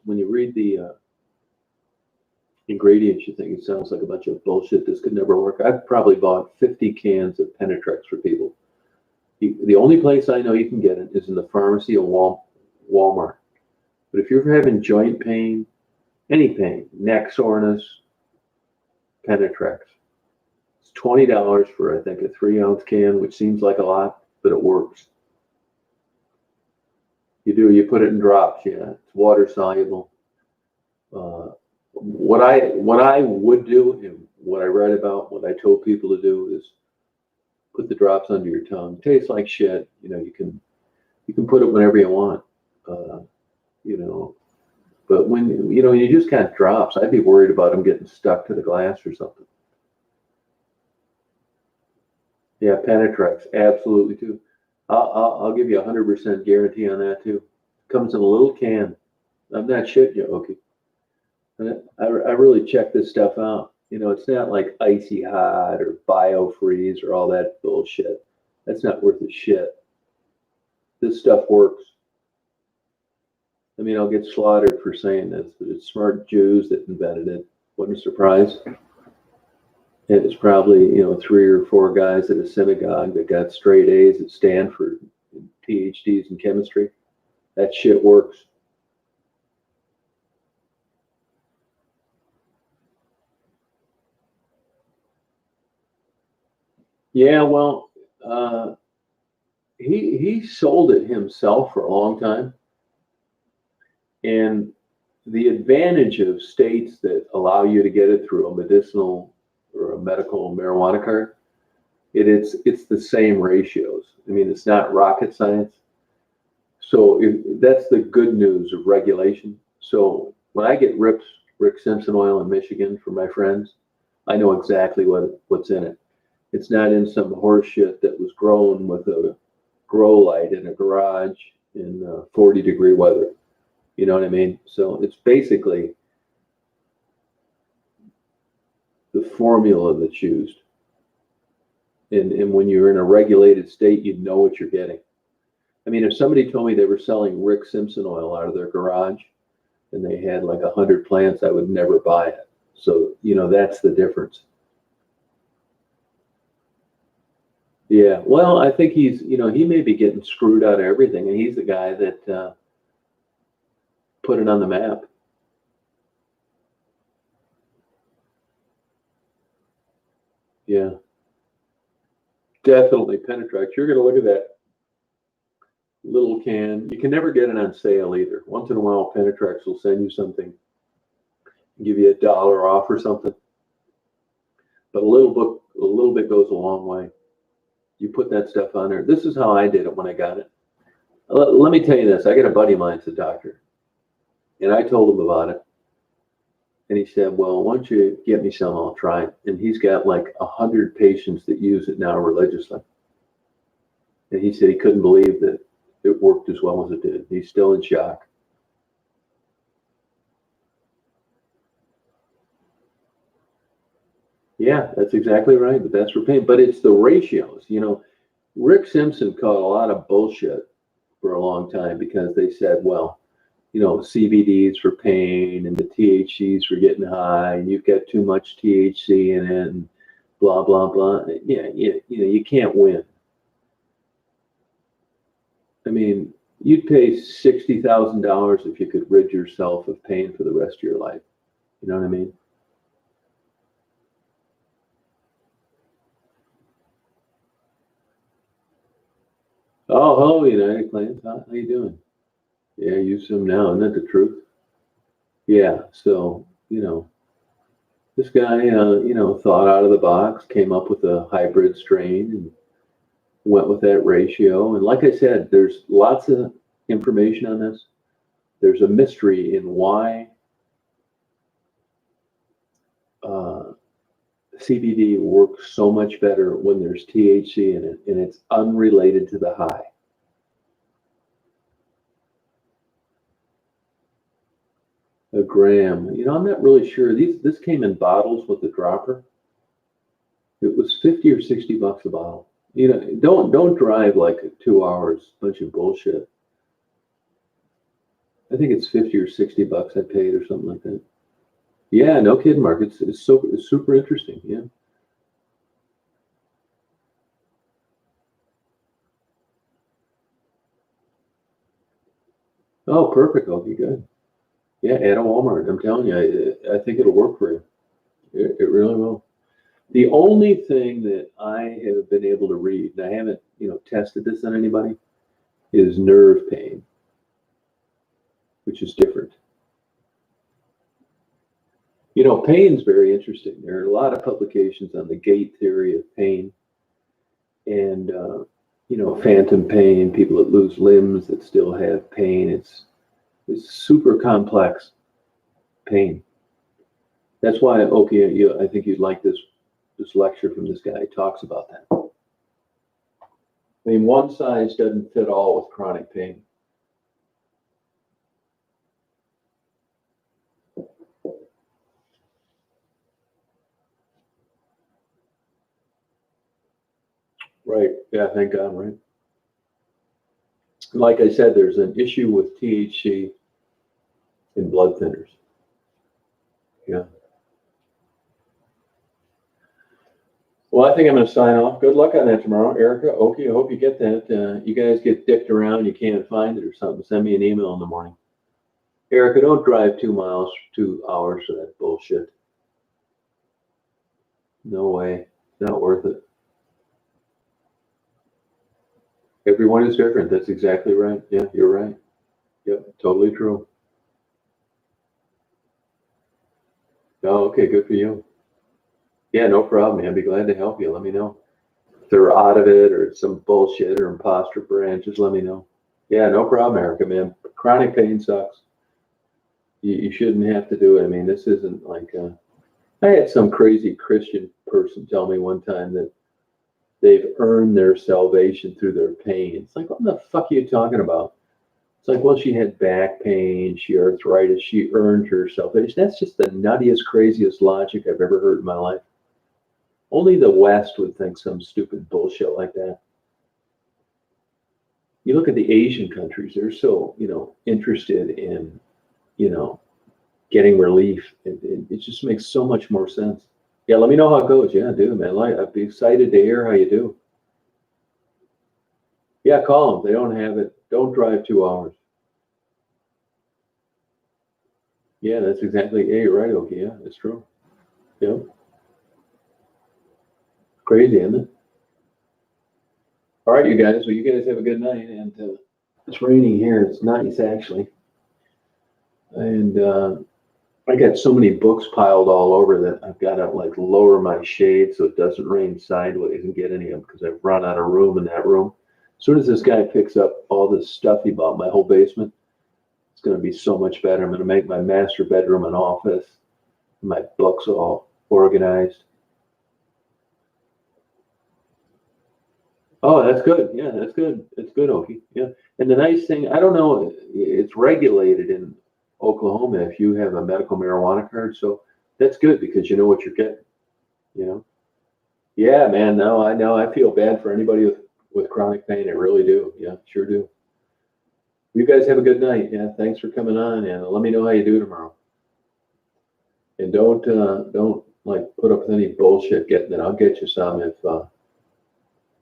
ingredients, you think it sounds like a bunch of bullshit. This could never work. I've probably bought 50 cans of Penetrex for people. The only place I know you can get it is in the pharmacy or Walmart. But if you're having joint pain, any pain, neck soreness, Penetrex. It's $20 for, I think, a 3-ounce can, which seems like a lot, but it works. You put it in drops, yeah. It's water soluble. What I would do, and what I read about, what I told people to do is put the drops under your tongue. It tastes like shit. You know, you can put it whenever you want. You know, but when you just got drops, I'd be worried about them getting stuck to the glass or something. Yeah, Penetrex, absolutely too. I'll give you 100% guarantee on that too. Comes in a little can. I'm not shitting you, okay. I really check this stuff out. You know, it's not like Icy Hot or BioFreeze or all that bullshit. That's not worth a shit. This stuff works. I mean, I'll get slaughtered for saying this, but it's smart Jews that invented it. What a surprise. And it's probably, 3 or 4 guys at a synagogue that got straight A's at Stanford, and PhDs in chemistry. That shit works. Yeah, well, he sold it himself for a long time. And the advantage of states that allow you to get it through a medicinal or a medical marijuana card, it's the same ratios. I mean, it's not rocket science. So that's the good news of regulation. So when I get Rick Simpson oil in Michigan for my friends, I know exactly what's in it. It's not in some horse shit that was grown with a grow light in a garage in 40-degree weather. You know what I mean? So it's basically the formula that's used. And when you're in a regulated state, you know what you're getting. I mean, if somebody told me they were selling Rick Simpson oil out of their garage and they had like 100 plants, I would never buy it. So, that's the difference. Yeah, well, I think he may be getting screwed out of everything, and he's the guy that put it on the map. Yeah, definitely Penetrax. You're going to look at that little can. You can never get it on sale either. Once in a while, Penetrax will send you something, give you $1 off or something. But a little bit goes a long way. You put that stuff on there. This is how I did it when I got it. Let me tell you this. I got a buddy of mine's a doctor, and I told him about it. And he said, well, why don't you get me some? I'll try it. And he's got like 100 patients that use it now religiously. And he said he couldn't believe that it worked as well as it did. He's still in shock. Yeah, that's exactly right. But that's for pain. But it's the ratios. Rick Simpson caught a lot of bullshit for a long time because they said, well, CBDs for pain and the THCs for getting high, and you've got too much THC in it, and blah blah blah. Yeah, you can't win. I mean, you'd pay $60,000 if you could rid yourself of pain for the rest of your life. You know what I mean? Oh, hello, United Plants. How you doing? Yeah, use them now. Isn't that the truth? Yeah. So, this guy, thought out of the box, came up with a hybrid strain and went with that ratio. And like I said, there's lots of information on this. There's a mystery in why CBD works so much better when there's THC in it, and it's unrelated to the high. A gram. I'm not really sure. This came in bottles with a dropper. It was 50 or 60 bucks a bottle. Don't drive like 2 hours, bunch of bullshit. I think it's 50 or 60 bucks I paid or something like that. Yeah, no kidding, Mark. It's super interesting. Yeah. Oh, perfect. I'll be good. Yeah, at a Walmart. I'm telling you, I think it'll work for you. It really will. The only thing that I have been able to read, and I haven't, tested this on anybody, is nerve pain, which is different. Pain's very interesting. There are a lot of publications on the gate theory of pain and, phantom pain, people that lose limbs that still have pain. It's super complex pain. That's why, okay, I think you'd like this lecture from this guy. He talks about that. I mean, one size doesn't fit all with chronic pain. Right. Yeah, thank God, right? Like I said, there's an issue with THC in blood thinners. Yeah. Well, I think I'm going to sign off. Good luck on that tomorrow, Erica. Okay, I hope you get that. You guys get dicked around, you can't find it or something. Send me an email in the morning. Erica, don't drive 2 miles, 2 hours for that bullshit. No way. Not worth it. Everyone is different. That's exactly right. Yeah, you're right. Yep, totally true. Oh, okay, good for you. Yeah, no problem, man. I'd be glad to help you. Let me know. If they're out of it or it's some bullshit or imposter brand, just let me know. Yeah, no problem, Erica, man. Chronic pain sucks. You shouldn't have to do it. I mean, this isn't like, I had some crazy Christian person tell me one time that they've earned their salvation through their pain. It's like, what the fuck are you talking about? It's like, well, she had back pain, she arthritis, she earned her salvation. That's just the nuttiest, craziest logic I've ever heard in my life. Only the West would think some stupid bullshit like that. You look at the Asian countries, they're so, interested in, you know, getting relief. It just makes so much more sense. Yeah, let me know how it goes. Yeah, do, man. Like, I'd be excited to hear how you do. Yeah, call them. They don't have it. Don't drive 2 hours. Yeah, that's exactly. Yeah, you're right. Okay, yeah, that's true. Yeah, crazy, isn't it? All right, you guys. Well, you guys have a good night. And it's raining here. It's nice, actually. And I got so many books piled all over that I've got to like lower my shade so it doesn't rain sideways and get any of them because I've run out of room in that room. As soon as this guy picks up all this stuff he bought my whole basement, it's going to be so much better. I'm going to make my master bedroom an office, my books all organized. Oh, that's good. Yeah, that's good. It's good, Okie. Yeah. And the nice thing, I don't know, it's regulated in Oklahoma if you have a medical marijuana card. So that's good because you know what you're getting, you know? Yeah, man. No, I know. I feel bad for anybody with chronic pain. I really do. Yeah, sure do. You guys have a good night. Yeah, thanks for coming on, and let me know how you do tomorrow. And don't like put up with any bullshit getting it. I'll get you some if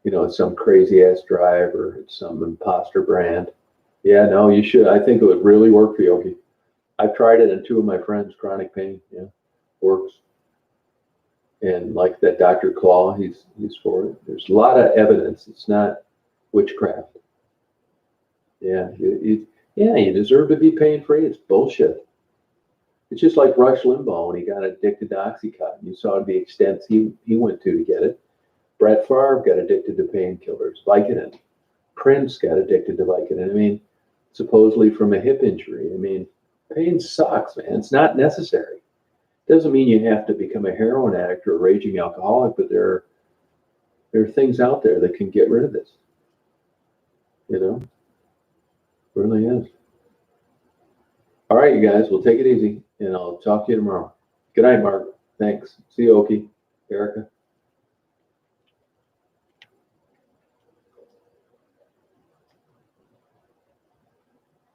it's some crazy ass drive or it's some imposter brand. Yeah, no, you should. I think it would really work for Yogi. I've tried it on two of my friends' chronic pain. Yeah, works. And like that Dr. Claw, he's for it. There's a lot of evidence. It's not witchcraft. Yeah, you deserve to be pain free. It's bullshit. It's just like Rush Limbaugh when he got addicted to OxyContin. You saw the extents he went to get it. Brett Favre got addicted to painkillers. Vicodin. Prince got addicted to Vicodin. I mean, supposedly from a hip injury. I mean, pain sucks, man. It's not necessary. Doesn't mean you have to become a heroin addict or a raging alcoholic, but there are things out there that can get rid of this. You know, it really is. All right, you guys, we'll take it easy, and I'll talk to you tomorrow. Good night, Mark. Thanks. See you, Okie. Erica.